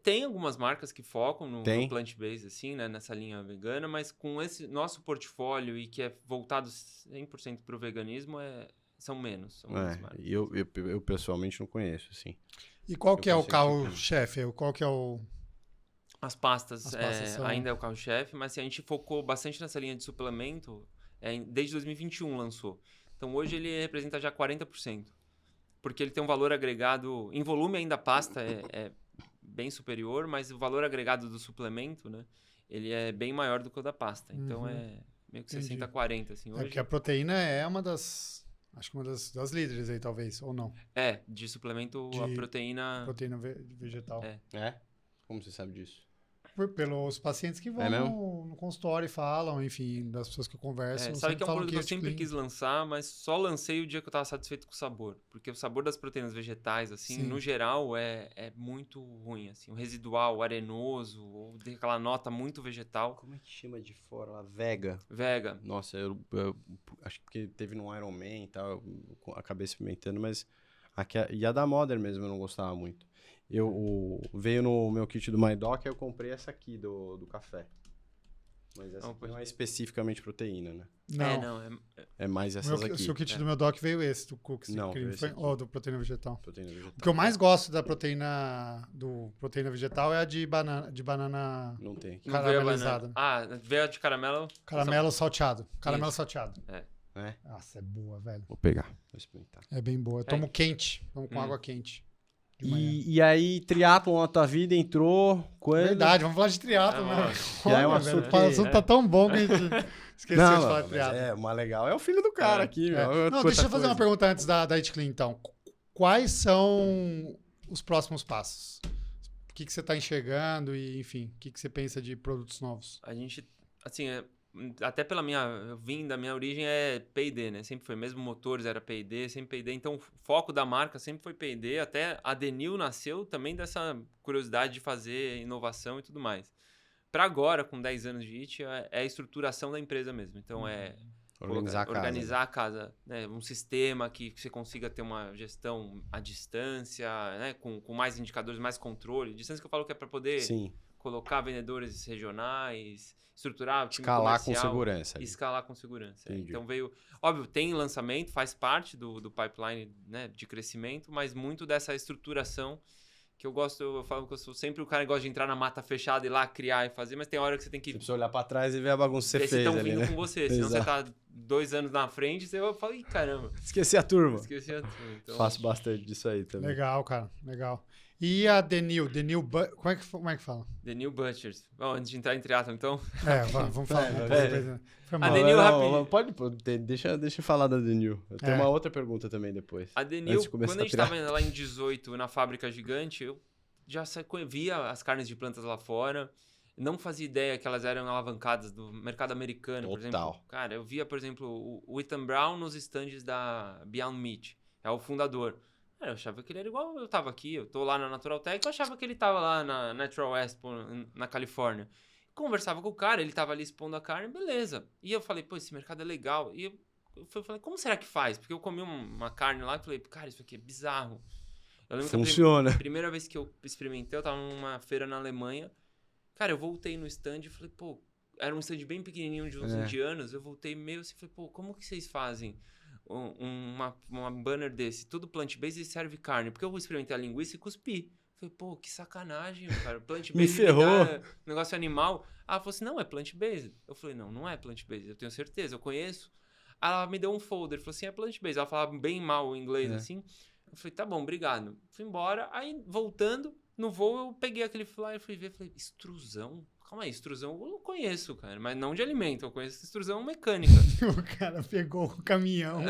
Tem algumas marcas que focam no plant-based, assim, né? Nessa linha vegana, mas com esse nosso portfólio e que é voltado 100% para o veganismo, são menos. São menos marcas. E eu pessoalmente não conheço, assim. E qual que é o carro-chefe? Qual que é o... As pastas são... ainda é o carro-chefe, mas a gente focou bastante nessa linha de suplemento, desde 2021 lançou. Então hoje ele representa já 40%, porque ele tem um valor agregado, em volume ainda a pasta é bem superior, mas o valor agregado do suplemento, né, ele é bem maior do que o da pasta. Então é meio que 60-40, assim. Hoje... porque a proteína é uma das... Acho que uma das líderes aí, talvez, ou não? De suplemento, a proteína... Proteína vegetal. Como você sabe disso? Pelos pacientes que vão no consultório e falam, enfim, das pessoas que eu converso. Sabe que é um produto que eu sempre quis lançar, mas só lancei o dia que eu estava satisfeito com o sabor. Porque o sabor das proteínas vegetais, assim, no geral, é muito ruim. Assim, o residual, o arenoso, ou tem aquela nota muito vegetal. Como é que chama de fora lá? Vega. Nossa, eu acho que teve no Iron Man e tal, eu acabei experimentando, mas e a da Modern mesmo eu não gostava muito. Veio no meu kit do MyDoc, aí eu comprei essa aqui do café. Mas essa não é especificamente proteína, né? Não. É mais essas aqui. O seu kit do meu doc veio esse, do Cooks. Não, do proteína vegetal. O que eu mais gosto da proteína vegetal é a de banana não tem. caramelizada. Veio a de caramelo. Caramelo salteado. Caramelo salteado. Nossa, é boa, velho. Vou pegar, vou experimentar. É bem boa. Eu tomo quente, tomo com água quente. E aí, triatlon na tua vida entrou quando? Verdade, vamos falar de triatlon, né? É um assunto o assunto tá tão bom que a gente esqueceu de falar de triatlon. Uma legal é o filho do cara aqui, meu. Não, deixa eu fazer uma pergunta antes da Eat Clean, então. Quais são os próximos passos? O que você tá enxergando e, enfim, o que você pensa de produtos novos? A gente, assim, até pela minha vinda, minha origem é P&D, né? Sempre foi, mesmo motores era P&D, sempre P&D. Então, o foco da marca sempre foi P&D. Até a Denil nasceu também dessa curiosidade de fazer inovação e tudo mais. Para agora, com 10 anos de IT, é a estruturação da empresa mesmo. Então, organizar a casa, né? Um sistema que você consiga ter uma gestão à distância, né? Com mais indicadores, mais controle. Distância que eu falo que é para poder colocar vendedores regionais, estruturar o time comercial, escalar com segurança. Então veio, óbvio, tem lançamento, faz parte do pipeline, né, de crescimento, mas muito dessa estruturação que eu gosto, eu falo que eu sou sempre o cara que gosta de entrar na mata fechada e lá criar e fazer, mas tem hora que você tem que... Você precisa olhar pra trás e ver a bagunça que você fez estão ali, vindo né? com você, senão você tá 2 anos na frente, você fala, ih, caramba. Esqueci a turma. Então, faço bastante disso aí também. Legal, cara, legal. E a Denil, como é que fala? Denil Butchers. Bom, antes de entrar em triatlo, então... Vamos falar. A Denil, rapidinho. Pode, deixa eu falar da Denil. Eu tenho uma outra pergunta também depois. A Denil, quando a gente estava lá em 18, na fábrica gigante, eu já via as carnes de plantas lá fora, não fazia ideia que elas eram alavancadas do mercado americano, por exemplo. Cara, eu via, por exemplo, o Ethan Brown nos estandes da Beyond Meat, é o fundador. Cara, eu achava que ele era igual eu tava aqui, eu tô lá na Natural Tech, eu achava que ele tava lá na Natural Expo, na Califórnia. Conversava com o cara, ele tava ali expondo a carne, beleza. E eu falei, pô, esse mercado é legal. E eu falei, como será que faz? Porque eu comi uma carne lá e falei, cara, isso aqui é bizarro. Eu lembro Funciona. Que a primeira vez que eu experimentei, eu tava numa feira na Alemanha. Cara, eu voltei no stand e falei, pô, era um stand bem pequenininho de uns indianos. Eu voltei meio assim, falei, pô, como que vocês fazem uma banner desse, tudo plant-based e serve carne? Porque eu experimentei a linguiça e cuspi. Falei, pô, que sacanagem, cara. Plant-based me ferrou. Negócio animal. Ela falou assim, não, é plant-based. Eu falei, não é plant-based, eu tenho certeza, eu conheço. Ela me deu um folder, falou assim, é plant-based. Ela falava bem mal o inglês, assim. Eu falei, tá bom, obrigado. Fui embora, aí voltando, no voo eu peguei aquele flyer, fui ver, falei, extrusão? Calma aí, extrusão eu conheço, cara, mas não de alimento, eu conheço extrusão mecânica. O cara pegou o caminhão.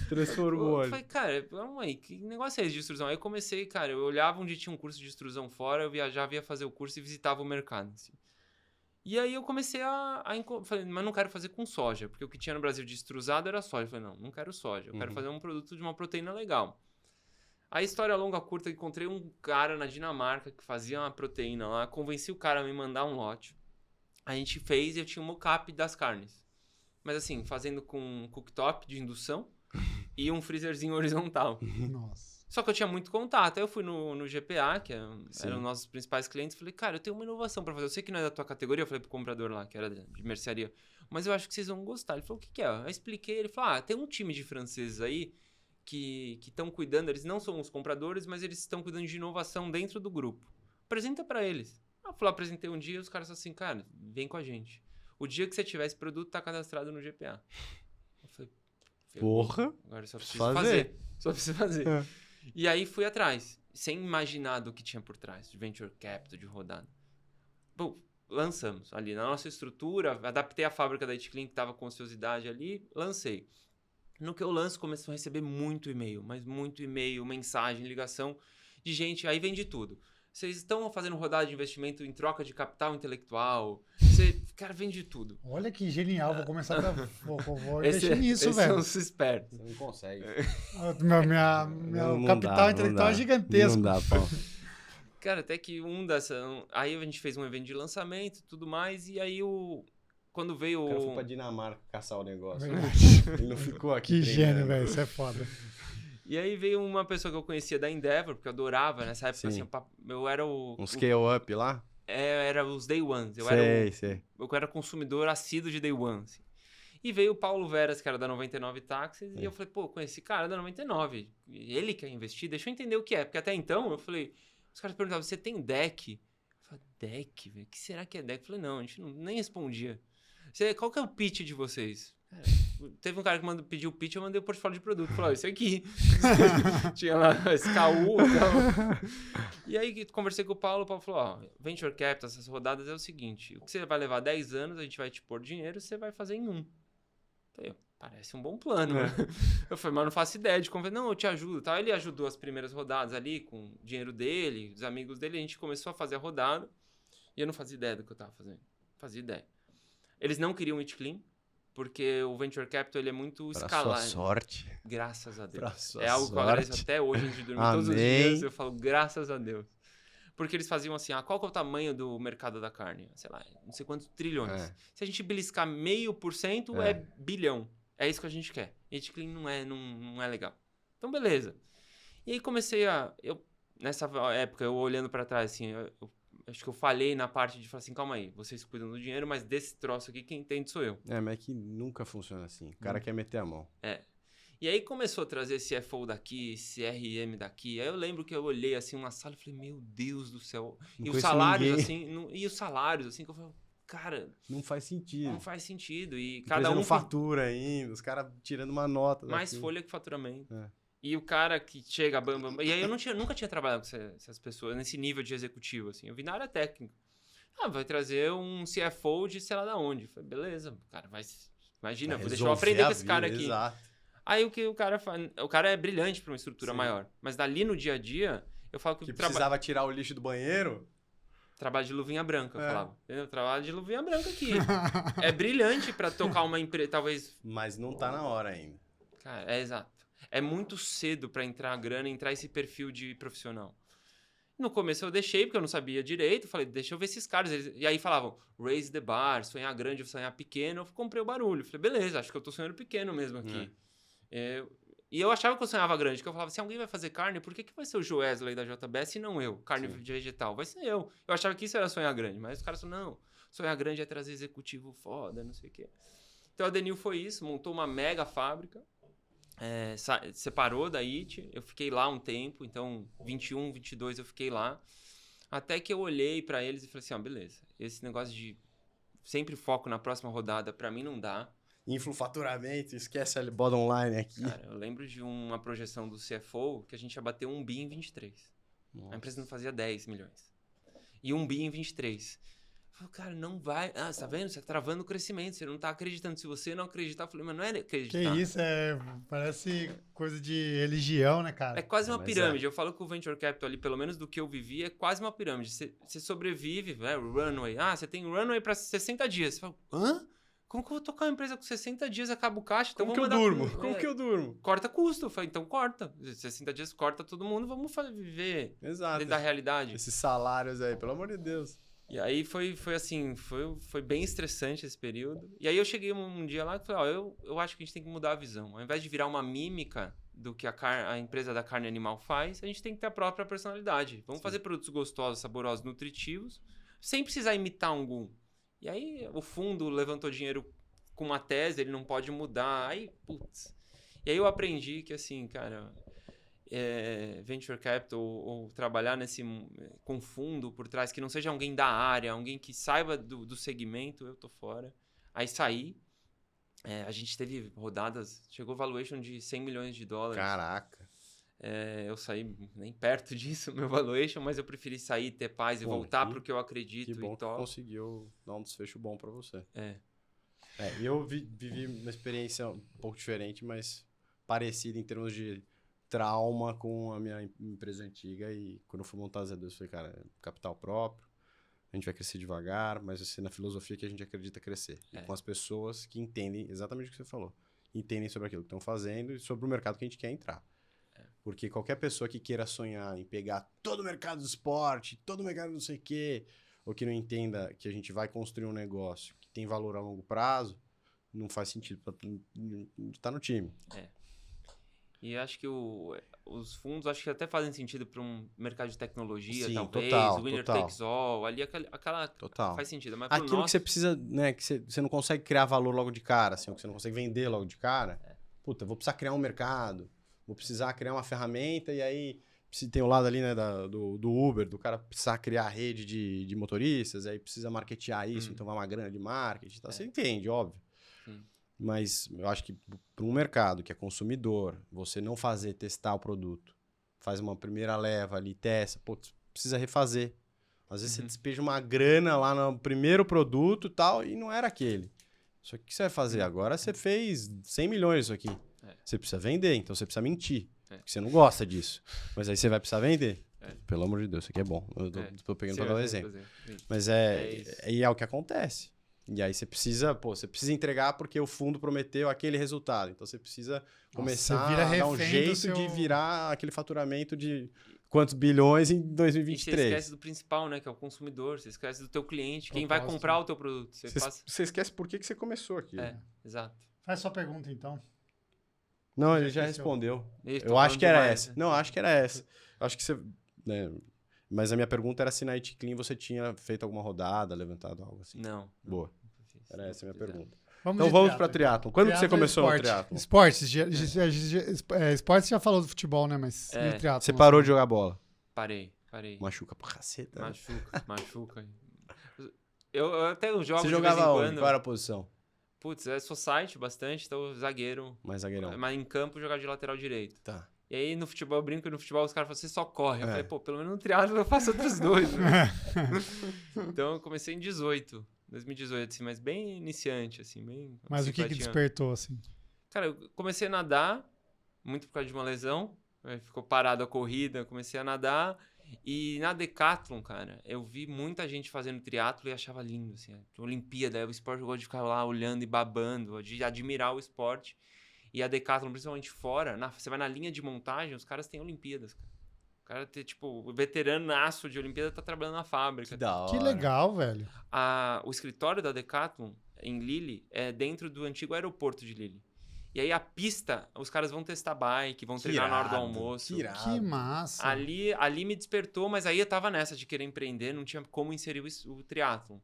Transformou. Eu falei, cara, calma aí, que negócio é esse de extrusão? Aí eu comecei, cara, eu olhava onde tinha um curso de extrusão fora, eu viajava, ia fazer o curso e visitava o mercado, assim. E aí eu comecei falei, mas não quero fazer com soja, porque o que tinha no Brasil de extrusado era soja. Eu falei, não quero soja, eu quero fazer um produto de uma proteína legal. A história longa, curta, encontrei um cara na Dinamarca que fazia uma proteína lá, convenci o cara a me mandar um lote. A gente fez e eu tinha um mockup das carnes. Mas assim, fazendo com um cooktop de indução e um freezerzinho horizontal. Nossa. Só que eu tinha muito contato. Aí eu fui no GPA, que eram os nossos principais clientes. Falei, cara, eu tenho uma inovação pra fazer. Eu sei que não é da tua categoria. Eu falei pro comprador lá, que era de mercearia. Mas eu acho que vocês vão gostar. Ele falou, o que é? Eu expliquei. Ele falou, tem um time de franceses aí que estão cuidando. Eles não são os compradores, mas eles estão cuidando de inovação dentro do grupo. Apresenta pra eles. Eu falei, apresentei um dia e os caras falaram assim, cara, vem com a gente. O dia que você tiver esse produto, tá cadastrado no GPA. Eu falei, porra, agora eu só preciso fazer. Só preciso fazer. E aí fui atrás, sem imaginar do que tinha por trás, de venture capital, de rodada. Bom, lançamos ali na nossa estrutura, adaptei a fábrica da It Clean, que estava com ociosidade ali, lancei. No que eu lanço, começou a receber muito e-mail, mas muito e-mail, mensagem, ligação de gente, aí vem de tudo. Vocês estão fazendo rodada de investimento em troca de capital intelectual? Cara, vem de tudo. Olha que genial, vou começar a vou investir nisso, velho. São os espertos. Você não consegue. Meu capital intelectual é gigantesco. Não dá, Paulo. Cara, até que aí a gente fez um evento de lançamento e tudo mais, e aí quando veio o cara foi pra Dinamarca caçar o negócio. Ele não ficou aqui. Que gênio, velho, isso é foda. E aí veio uma pessoa que eu conhecia da Endeavor, porque eu adorava nessa época, assim, eu era um scale-up lá? Era os Day Ones. Eu era consumidor assíduo de Day One. Assim. E veio o Paulo Veras, que era da 99 Táxis, e eu falei, pô, conheci cara da 99. Ele quer investir? Deixa eu entender o que é. Porque até então, eu falei, os caras perguntavam, você tem deck? Eu falei, deck, velho? O que será que é deck? Eu falei, não, a gente nem respondia. Qual que é o pitch de vocês? Teve um cara que pediu o pitch, eu mandei o portfólio de produto. Falei, isso aqui. Tinha lá SKU e tal. E aí conversei com o Paulo falou, Venture Capital, essas rodadas é o seguinte, o que você vai levar 10 anos, a gente vai te pôr dinheiro, você vai fazer em 1. Falei, parece um bom plano. Né? Eu falei, mas não faço ideia de como. Não, eu te ajudo. Tal. Ele ajudou as primeiras rodadas ali, com o dinheiro dele, os amigos dele, a gente começou a fazer a rodada, e eu não fazia ideia do que eu tava fazendo. Não fazia ideia. Eles não queriam It Clean, porque o Venture Capital ele é muito Pra escalar. sua sorte. Graças a Deus. Pra sua É algo que eu agradeço sorte. até hoje, antes de dormir. Amém. Todos os dias eu falo, graças a Deus. Porque eles faziam assim, qual que é o tamanho do mercado da carne? Sei lá, não sei quantos trilhões. É. Se a gente beliscar 0,5%, é bilhão. É isso que a gente quer. It Clean não é legal. Então, beleza. E aí comecei nessa época, eu olhando pra trás, assim, eu acho que eu falhei na parte de falar assim, calma aí, vocês cuidam do dinheiro, mas desse troço aqui, quem entende sou eu. Mas é que nunca funciona assim. O cara quer meter a mão. E aí começou a trazer CFO daqui, CRM daqui. Aí eu lembro que eu olhei assim uma sala e falei, meu Deus do céu. Não E os conheço salários, ninguém. assim, e os salários, assim, que eu falei, cara, Não faz sentido. não faz sentido. E Cada cada um não fatura ainda, os caras tirando uma nota. mais daqui. folha que faturamento. É. E o cara que chega, bam, bam, bam. E aí eu nunca tinha trabalhado com essas pessoas, nesse nível de executivo, assim. Eu vi na área técnica. Vai trazer um CFO de sei lá da onde. Eu falei, beleza, cara, imagina, Vai vou deixar eu resolver aprender a com esse cara vida, aqui. Exato. Aí o que o cara faz? O cara é brilhante para uma estrutura Sim. maior. Mas dali no dia a dia, eu falo que Que o precisava tirar o lixo do banheiro. trabalho de luvinha branca, eu É. falava. Entendeu? Trabalho de luvinha branca aqui. É brilhante para tocar uma empresa, talvez. Mas não tá na hora ainda. Cara, é exato. É muito cedo para entrar a grana, entrar esse perfil de profissional. No começo eu deixei, porque eu não sabia direito. Falei, deixa eu ver esses caras. E aí falavam, raise the bar, sonhar grande ou sonhar pequeno. Eu comprei o barulho. Falei, beleza, acho que eu tô sonhando pequeno mesmo aqui. E eu achava que eu sonhava grande, que eu falava, se alguém vai fazer carne, por que vai ser o Joesley da JBS e não eu? Carne Sim. vegetal, vai ser eu. Eu achava que isso era sonhar grande, mas os caras falaram, não, sonhar grande é trazer executivo foda, não sei o quê. Então a Denil foi isso, montou uma mega fábrica, separou da IT, eu fiquei lá um tempo, então 21, 22 eu fiquei lá, até que eu olhei pra eles e falei assim, beleza, esse negócio de sempre foco na próxima rodada, pra mim não dá. Influfaturamento, esquece a bottom line aqui. Cara, eu lembro de uma projeção do CFO que a gente ia bater 1 bi em 23. Nossa. A empresa não fazia 10 milhões. E 1 bi em 23. Eu falei, cara, não vai. Você tá vendo? Você tá travando o crescimento. Você não tá acreditando. Se você não acreditar, eu falei, mas não é acreditar. Que isso, parece coisa de religião, né, cara? É quase uma Mas pirâmide. Eu falo que o Venture Capital ali, pelo menos do que eu vivi, é quase uma pirâmide. Você sobrevive, runway. Você tem runway pra 60 dias. Você fala, hã? Como que eu vou tocar uma empresa com 60 dias, acaba o caixa? Então Como que eu durmo? Como que eu durmo? Corta custo. Eu falei, então corta. 60 dias corta todo mundo, vamos viver Exato. dentro da realidade. Esses salários aí, pelo amor de Deus. E aí foi assim, foi bem estressante esse período. E aí eu cheguei um dia lá e falei, eu acho que a gente tem que mudar a visão. Ao invés de virar uma mímica do que a empresa da carne animal faz, a gente tem que ter a própria personalidade. Vamos fazer produtos gostosos, saborosos, nutritivos, sem precisar imitar algum. E aí o fundo levantou dinheiro com uma tese, ele não pode mudar. Aí, putz. E aí eu aprendi que assim, cara, venture capital ou trabalhar com fundo por trás, que não seja alguém da área, alguém que saiba do segmento, eu tô fora. Aí saí. A gente teve rodadas, chegou valuation de 100 milhões de dólares. Caraca. Eu saí nem perto disso, meu valuation, mas eu preferi sair, ter paz e voltar pro que eu acredito. Que bom e que conseguiu dar um desfecho bom pra você. E eu vivi uma experiência um pouco diferente, mas parecida em termos de trauma com a minha empresa antiga. E quando eu fui montar a Z2, eu falei, cara, capital próprio, a gente vai crescer devagar, mas assim, na filosofia que a gente acredita crescer. E com as pessoas que entendem exatamente o que você falou. Entendem sobre aquilo que estão fazendo e sobre o mercado que a gente quer entrar. Porque qualquer pessoa que queira sonhar em pegar todo o mercado do esporte, todo o mercado não sei o quê, ou que não entenda que a gente vai construir um negócio que tem valor a longo prazo, não faz sentido para estar no time. E acho que os fundos acho que até fazem sentido para um mercado de tecnologia, Sim, talvez, total, o winner total. takes all, ali aquela Total. faz sentido. Mas pro Aquilo que você precisa, né, que você não consegue criar valor logo de cara, assim, ou que você não consegue vender logo de cara, puta, vou precisar criar um mercado, vou precisar criar uma ferramenta e aí tem o lado ali, né, do Uber, do cara precisar criar a rede de motoristas, aí precisa marketear isso, então vai uma grana de marketing, tá? Você entende, óbvio. Sim. Mas eu acho que para um mercado que é consumidor, você não testar o produto, faz uma primeira leva ali, testa, precisa refazer. Às vezes você despeja uma grana lá no primeiro produto e tal, e não era aquele. Só que o que você vai fazer? Agora você fez 100 milhões isso aqui. Você precisa vender, então você precisa mentir. Porque você não gosta disso. Mas aí você vai precisar vender. Pelo amor de Deus, isso aqui é bom. Eu tô pegando para dar um exemplo. Mas é o que acontece. E aí você precisa entregar porque o fundo prometeu aquele resultado. Então você precisa começar você vira a dar um refém do jeito seu- de virar aquele faturamento de quantos bilhões em E você 2023. esquece do principal, né? Que é o consumidor. Você esquece do teu cliente, quem vai Propósito. comprar o teu produto. Você esquece por que você começou aqui. É, exato. Faz sua pergunta, então. Não, Já ele já esqueceu. respondeu. Ih, tô Eu acho falando que era demais, essa. né? Não, acho que era essa. Eu acho que você... né, mas a minha pergunta era se na It Clean você tinha feito alguma rodada, levantado algo assim. Não. Boa. Não fiz. Era essa a minha pergunta. Então de vamos pra triatlo, triatlon. Quando que você Triatlo e começou no esporte. triatlon? Esportes. Esportes você já falou do futebol, né? Mas e o triatlo? Você parou de jogar bola? Parei. Machuca pra caceta. né? Machuca. Eu até jogo Você de vez em jogava onde? quando. Qual era a posição? Putz, é society bastante, então zagueiro. Mais zagueirão. Mas em campo jogar de lateral direito. Tá. E aí no futebol, eu brinco que no futebol os caras falam, você só corre. Eu É. falei, pô, pelo menos no triatlo eu faço outros dois. Né? Então eu comecei em 2018, assim, mas bem iniciante, assim, bem... Mas o que bicicletinha. despertou, assim? Cara, eu comecei a nadar, muito por causa de uma lesão, aí ficou parado a corrida, comecei a nadar, e na Decathlon, cara, eu vi muita gente fazendo triatlo e achava lindo, assim, a Olimpíada, o esporte eu gosto de ficar lá olhando e babando, de admirar o esporte, e a Decathlon, principalmente fora, você vai na linha de montagem, os caras têm Olimpíadas, cara. O cara tem, tipo, o veteranaço de Olimpíada tá trabalhando na fábrica. Que da hora. Que legal, velho. O escritório da Decathlon, em Lille, é dentro do antigo aeroporto de Lille. E aí a pista, os caras vão testar bike, vão treinar na hora do almoço. Que irado. Que massa. Ali me despertou, mas aí eu tava nessa de querer empreender, não tinha como inserir o triatlon.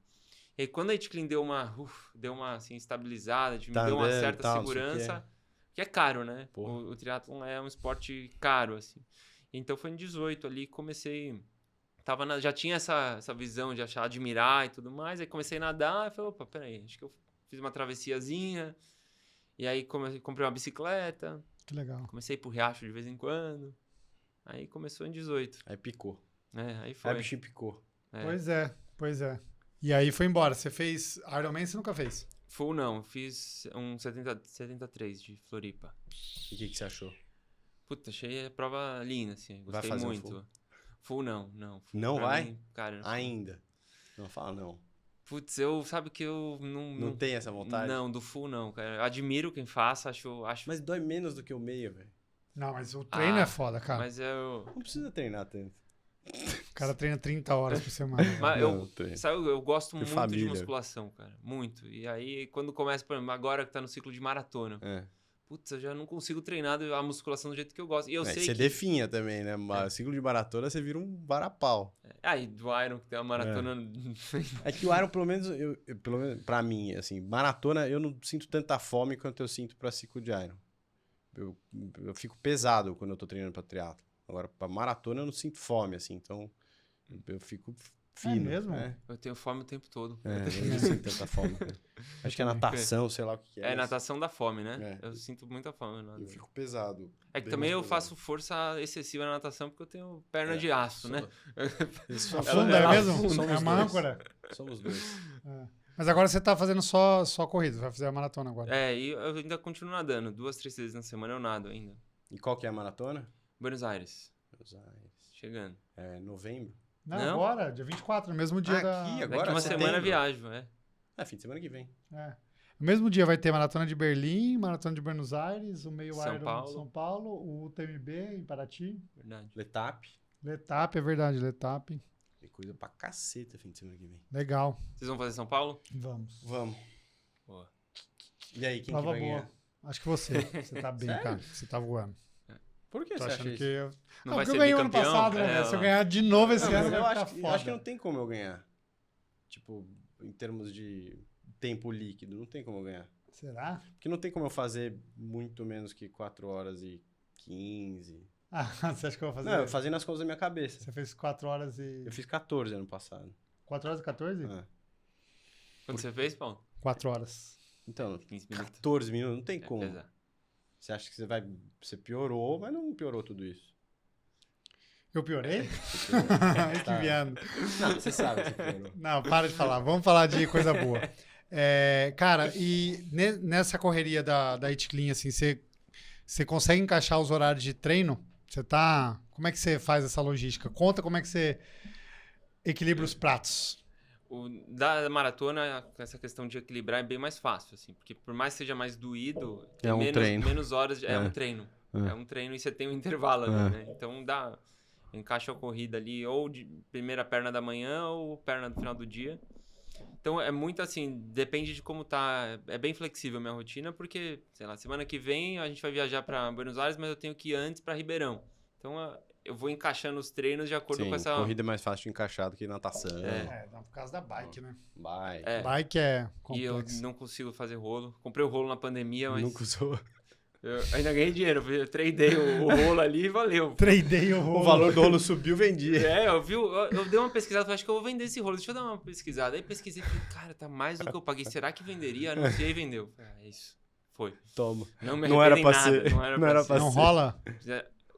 E aí quando a It Clean deu uma assim, estabilizada, me Tá deu uma andando, certa tal, não sei o segurança, que é caro, né? Porra. O triatlon é um esporte caro, assim. Então foi em 18 ali, comecei... já tinha essa visão de admirar e tudo mais, aí comecei a nadar, e falei, opa, peraí, acho que eu fiz uma travessiazinha, e aí comprei uma bicicleta, Que legal. comecei a ir pro riacho de vez em quando, aí começou em 18, Aí picou. né, aí Aí foi. o bichinho picou. É. Pois é. E aí foi embora. Você fez Ironman, você nunca fez? Full não, eu fiz um 73 de Floripa. E o que você achou? Puta, achei a prova linda, assim, Vai gostei fazer um muito. full? Full não. Full Não pra vai? mim, cara, Ainda. Não fala não. Putz, sabe que eu Não tem essa vontade? Não, do full não, cara. Eu admiro quem faça, acho... Mas dói menos do que o meio, velho. Não, mas o treino é foda, cara. Mas eu... Não precisa treinar tanto. O cara treina 30 horas por semana. Mas Não, tem. sabe, eu gosto Que muito de família. musculação, cara. Muito. E aí, quando começa, por exemplo, agora que tá no ciclo de maratona, É. putz, eu já não consigo treinar a musculação do jeito que eu gosto. E eu sei Você que... definha também, né? Ciclo de maratona, você vira um varapau. Aí, do Iron, que tem uma maratona... É que o Iron, pelo menos pra mim, assim, maratona, eu não sinto tanta fome quanto eu sinto pra ciclo de Iron. Eu fico pesado quando eu tô treinando pra triatlo. Agora, pra maratona, eu não sinto fome, assim, então eu fico fino. mesmo? Né? Eu tenho fome o tempo todo. Eu não sinto tanta fome. Né? Acho que é natação, sei lá o que é. É natação da fome, né? É. Eu sinto muita fome. Eu fico pesado. É que bem também mais eu pesado. faço força excessiva na natação porque eu tenho perna de aço, né? Afunda, ela é mesmo? somos É uma dois. âncora. Somos dois. É. Mas agora você tá fazendo só corrida, vai fazer a maratona agora. É, e eu ainda continuo nadando. 2, 3 vezes na semana eu nado ainda. E qual que é a maratona? Buenos Aires, Buenos Aires. chegando. É novembro. Não, Não? agora, dia 24, no mesmo dia da... Aqui, agora? Daqui uma setembro. semana eu viajo, é. É, fim de semana que vem. É. No mesmo dia vai ter maratona de Berlim, maratona de Buenos Aires, o meio São Iron Paulo. de São Paulo, o UTMB em Paraty, Verdade. Letap. Letap, é verdade, Letap. Tem coisa pra caceta fim de semana que vem. Legal, Vocês vão fazer São Paulo? vamos. Vamos. Boa. E aí, quem Prova que vai boa. ganhar? Acho que você tá bem, Sério? cara, você tá voando. Por que Tô você acha achando isso? que eu... Não Ah, vai porque ser eu ganhei o ano bicampeão? passado, né? É, Se eu ó. ganhar de novo esse Não, ano, mas vai eu ficar acho, foda. eu acho que não tem como eu ganhar. Tipo, em termos de tempo líquido, não tem como eu ganhar. Será? Porque não tem como eu fazer muito menos que 4 horas e 15. Ah, você acha que eu vou fazer? Não, eu fazendo as coisas da minha cabeça. Você fez 4 horas e... Eu fiz 14 ano passado. 4 horas e 14? É. Quando você fez, Paulo? 4 horas. Então, 15 minutos. 14 minutos, não tem É como. pesado. Você acha que você piorou, mas não piorou tudo isso. Eu piorei? Você piorou. Ai, que Tá. viado. Não, você sabe que você piorou. Não, para de falar. Vamos falar de coisa boa. Cara, e nessa correria da It Clean, assim, você consegue encaixar os horários de treino? Você tá... Como é que você faz essa logística? Conta como é que você equilibra os pratos. Da maratona, essa questão de equilibrar é bem mais fácil, assim, porque por mais que seja mais doído, É um treino. menos horas, é É. um treino. É. É um treino e você tem um intervalo ali, né? Então encaixa a corrida ali, ou de primeira perna da manhã, ou perna do final do dia. Então é muito assim, depende de como tá. É bem flexível a minha rotina, porque, sei lá, semana que vem a gente vai viajar para Buenos Aires, mas eu tenho que ir antes para Ribeirão. Então eu vou encaixando os treinos de acordo Sim, com essa. corrida é mais fácil de encaixar do que natação. Por causa da bike, né? Vai. É. Bike é E eu complexo. não consigo fazer rolo. Comprei o rolo na pandemia, mas Nunca usou. eu ainda ganhei dinheiro. Eu tradei o rolo ali e valeu. Tradei o O rolo. valor do rolo subiu, vendia. Eu dei uma pesquisada, falei, acho que eu vou vender esse rolo. Deixa eu dar uma pesquisada. Aí pesquisei, falei, cara, tá mais do que eu paguei. Será que venderia? Anunciei e vendeu. É isso. Foi. Toma. Não me Não era arrependo em pra nada. ser. Não era pra ser. Não rola?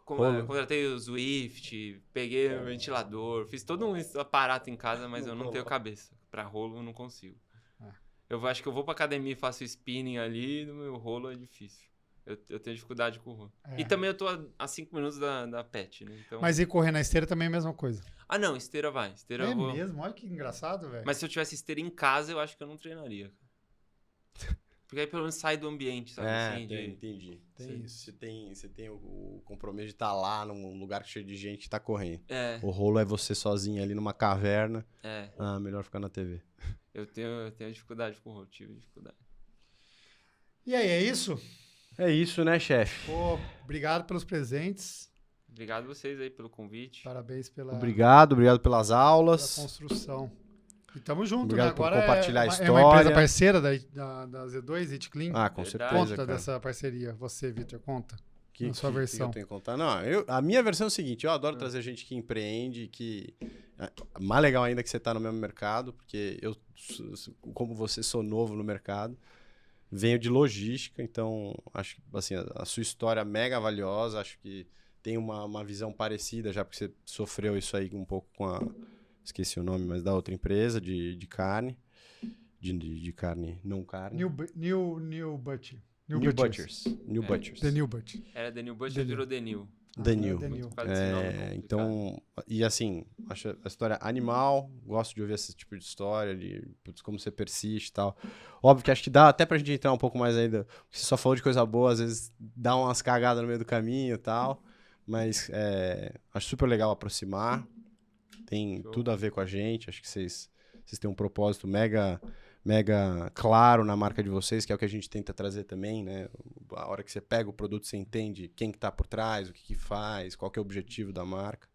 Rolo. Contratei o Zwift, peguei o ventilador, fiz todo um aparato em casa, mas Não eu não rolou. tenho cabeça. Pra rolo eu não consigo. É. Eu acho que eu vou pra academia e faço spinning ali, no meu rolo é difícil. Eu tenho dificuldade com o rolo. É. E também eu tô a 5 minutos da pet, né? Então... Mas ir correr na esteira também é a mesma coisa. Ah, não, esteira vai. Esteira É eu vou... mesmo? Olha que engraçado, velho. Mas se eu tivesse esteira em casa, eu acho que eu não treinaria. Porque aí pelo menos sai do ambiente, sabe? Assim, entendi. Tem Sim, isso. Você tem o compromisso de estar lá num lugar cheio de gente que tá correndo. É, O rolo é você sozinho ali numa caverna. é. Ah, melhor ficar na TV. Eu tenho dificuldade com o rolo, tive dificuldade. E aí, é isso? É isso, né, chefe? Pô, obrigado pelos presentes. Obrigado vocês aí pelo convite. Parabéns pela Obrigado pelas pela aulas. construção. E tamo junto, Obrigado né? por Agora compartilhar a é uma história. empresa parceira da Z2, It Clean. Ah, com Verdade. certeza, Conta cara. dessa parceria. Você, Vitor, conta. Que, na sua que versão. eu tenho que contar? Não, a minha versão é o seguinte, eu adoro trazer gente que empreende, que... Mais legal ainda que você tá no mesmo mercado, porque eu, como você, sou novo no mercado, venho de logística, então acho que assim, a sua história é mega valiosa, acho que tem uma visão parecida, já porque você sofreu isso aí um pouco com a... Esqueci o nome, mas da outra empresa de carne. De carne, não carne. New Butcher. New Butchers. New É. Butchers. The New Butcher. Era The New Butcher, The virou The New. The Ah, New. The New. Por causa desse nome complicado. Então, e assim, acho a história animal, gosto de ouvir esse tipo de história, de putz, como você persiste e tal. Óbvio que acho que dá até pra gente entrar um pouco mais ainda, porque você só falou de coisa boa, às vezes dá umas cagadas no meio do caminho e tal, mas acho super legal aproximar, tem Show. tudo a ver com a gente, acho que vocês têm um propósito mega claro na marca de vocês, que é o que a gente tenta trazer também, né? A hora que você pega o produto, você entende quem que tá por trás, o que faz, qual que é o objetivo da marca.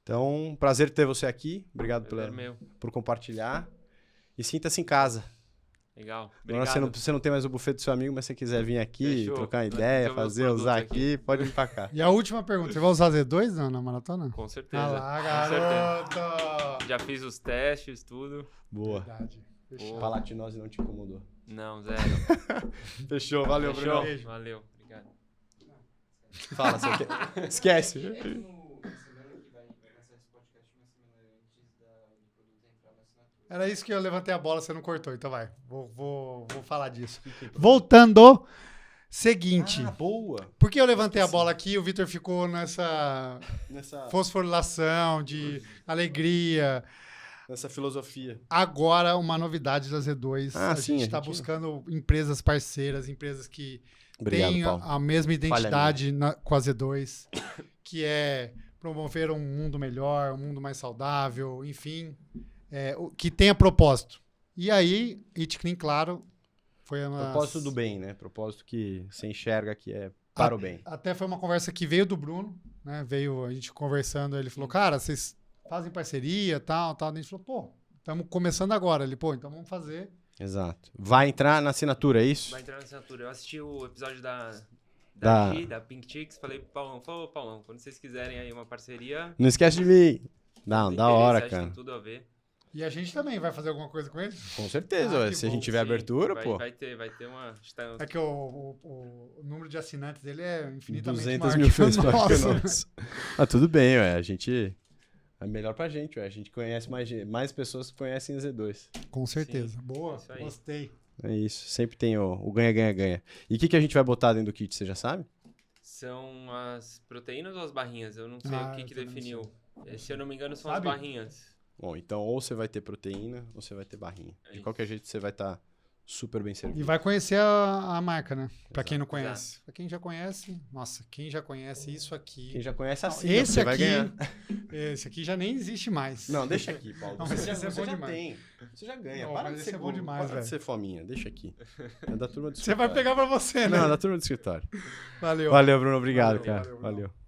Então, prazer ter você aqui. Obrigado Meu. por compartilhar. E sinta-se em casa. Legal. Agora Obrigado. você não tem mais o buffet do seu amigo, mas se você quiser vir aqui, Fechou. trocar uma Vai ideia, ter meus fazer, produtos usar aqui. aqui, pode vir pra cá. E a última pergunta, você vai usar Z2 na maratona? Com certeza. Ah lá, Com certeza. garoto! Já fiz os testes, tudo. Boa. Verdade. Fechou. Palatinose não te incomodou. Não, zero. Fechou, valeu, Fechou? Bruno. Valeu. Obrigado. Fala, você quer... Esquece. Era isso que eu levantei a bola, você não cortou, então vai. Vou falar disso. Voltando, seguinte. Ah, boa. Por que eu levantei a bola aqui e o Vitor ficou nessa Nessa fosforilação de alegria? filosofia. Agora, uma novidade da Z2. Ah, a sim, gente a está gente- buscando empresas parceiras, empresas que Obrigado, têm Paulo. a mesma identidade com a Z2, que é promover um mundo melhor, um mundo mais saudável, enfim, que tenha propósito. E aí, It Clean, claro, foi uma... Propósito do bem, né? Propósito que você enxerga que é para o bem. Até foi uma conversa que veio do Bruno, né? Veio a gente conversando, ele falou, cara, vocês fazem parceria, tal. A gente falou, pô, estamos começando agora. Ele, pô, então vamos fazer. Exato. Vai entrar na assinatura, é isso? Vai entrar na assinatura. Eu assisti o episódio da Da- Gi, da Pink Chicks. Falei pro Paulão, Paulão, quando vocês quiserem aí uma parceria... Não esquece de mim. Não, tem da interesse, hora, acho que cara. Tem tudo a ver. E a gente também vai fazer alguma coisa com ele? Com certeza, Ah, ué. que Se a bom. gente tiver Sim, abertura, pô. Vai ter uma... É que o número de assinantes dele é infinitamente 200 maior mil que o vezes maior que o nosso, né? nosso. Ah, tudo bem, ué. A gente... É melhor pra gente, ué. A gente conhece mais pessoas que conhecem Z2. Com certeza. Boa, isso aí. gostei. É isso. Sempre tem o ganha, ganha, ganha. E o que a gente vai botar dentro do kit, você já sabe? São as proteínas ou as barrinhas? Eu não sei Ah, o que eu também não definiu. Se eu não me engano, são Sabe? as barrinhas. Bom, então ou você vai ter proteína ou você vai ter barrinha. É De isso. qualquer jeito você vai estar super bem E servido. vai conhecer a marca, né? Pra quem não Exato. conhece. Pra quem já conhece, nossa, quem já conhece isso aqui. Quem já conhece Não, assim, esse você vai aqui, ganhar. esse aqui já nem existe mais. Não, deixa aqui, Paulo. Não, Você mas já, esse é você bom já demais. tem. Você já ganha. Não, Para mas de esse ser é bom demais, para de velho. ser fominha. Deixa aqui. É da turma do Você vai escritório. pegar pra você, né? Não, é da turma do escritório. Valeu. Valeu, Bruno. Obrigado, Valeu, cara. valeu, Bruno. Valeu.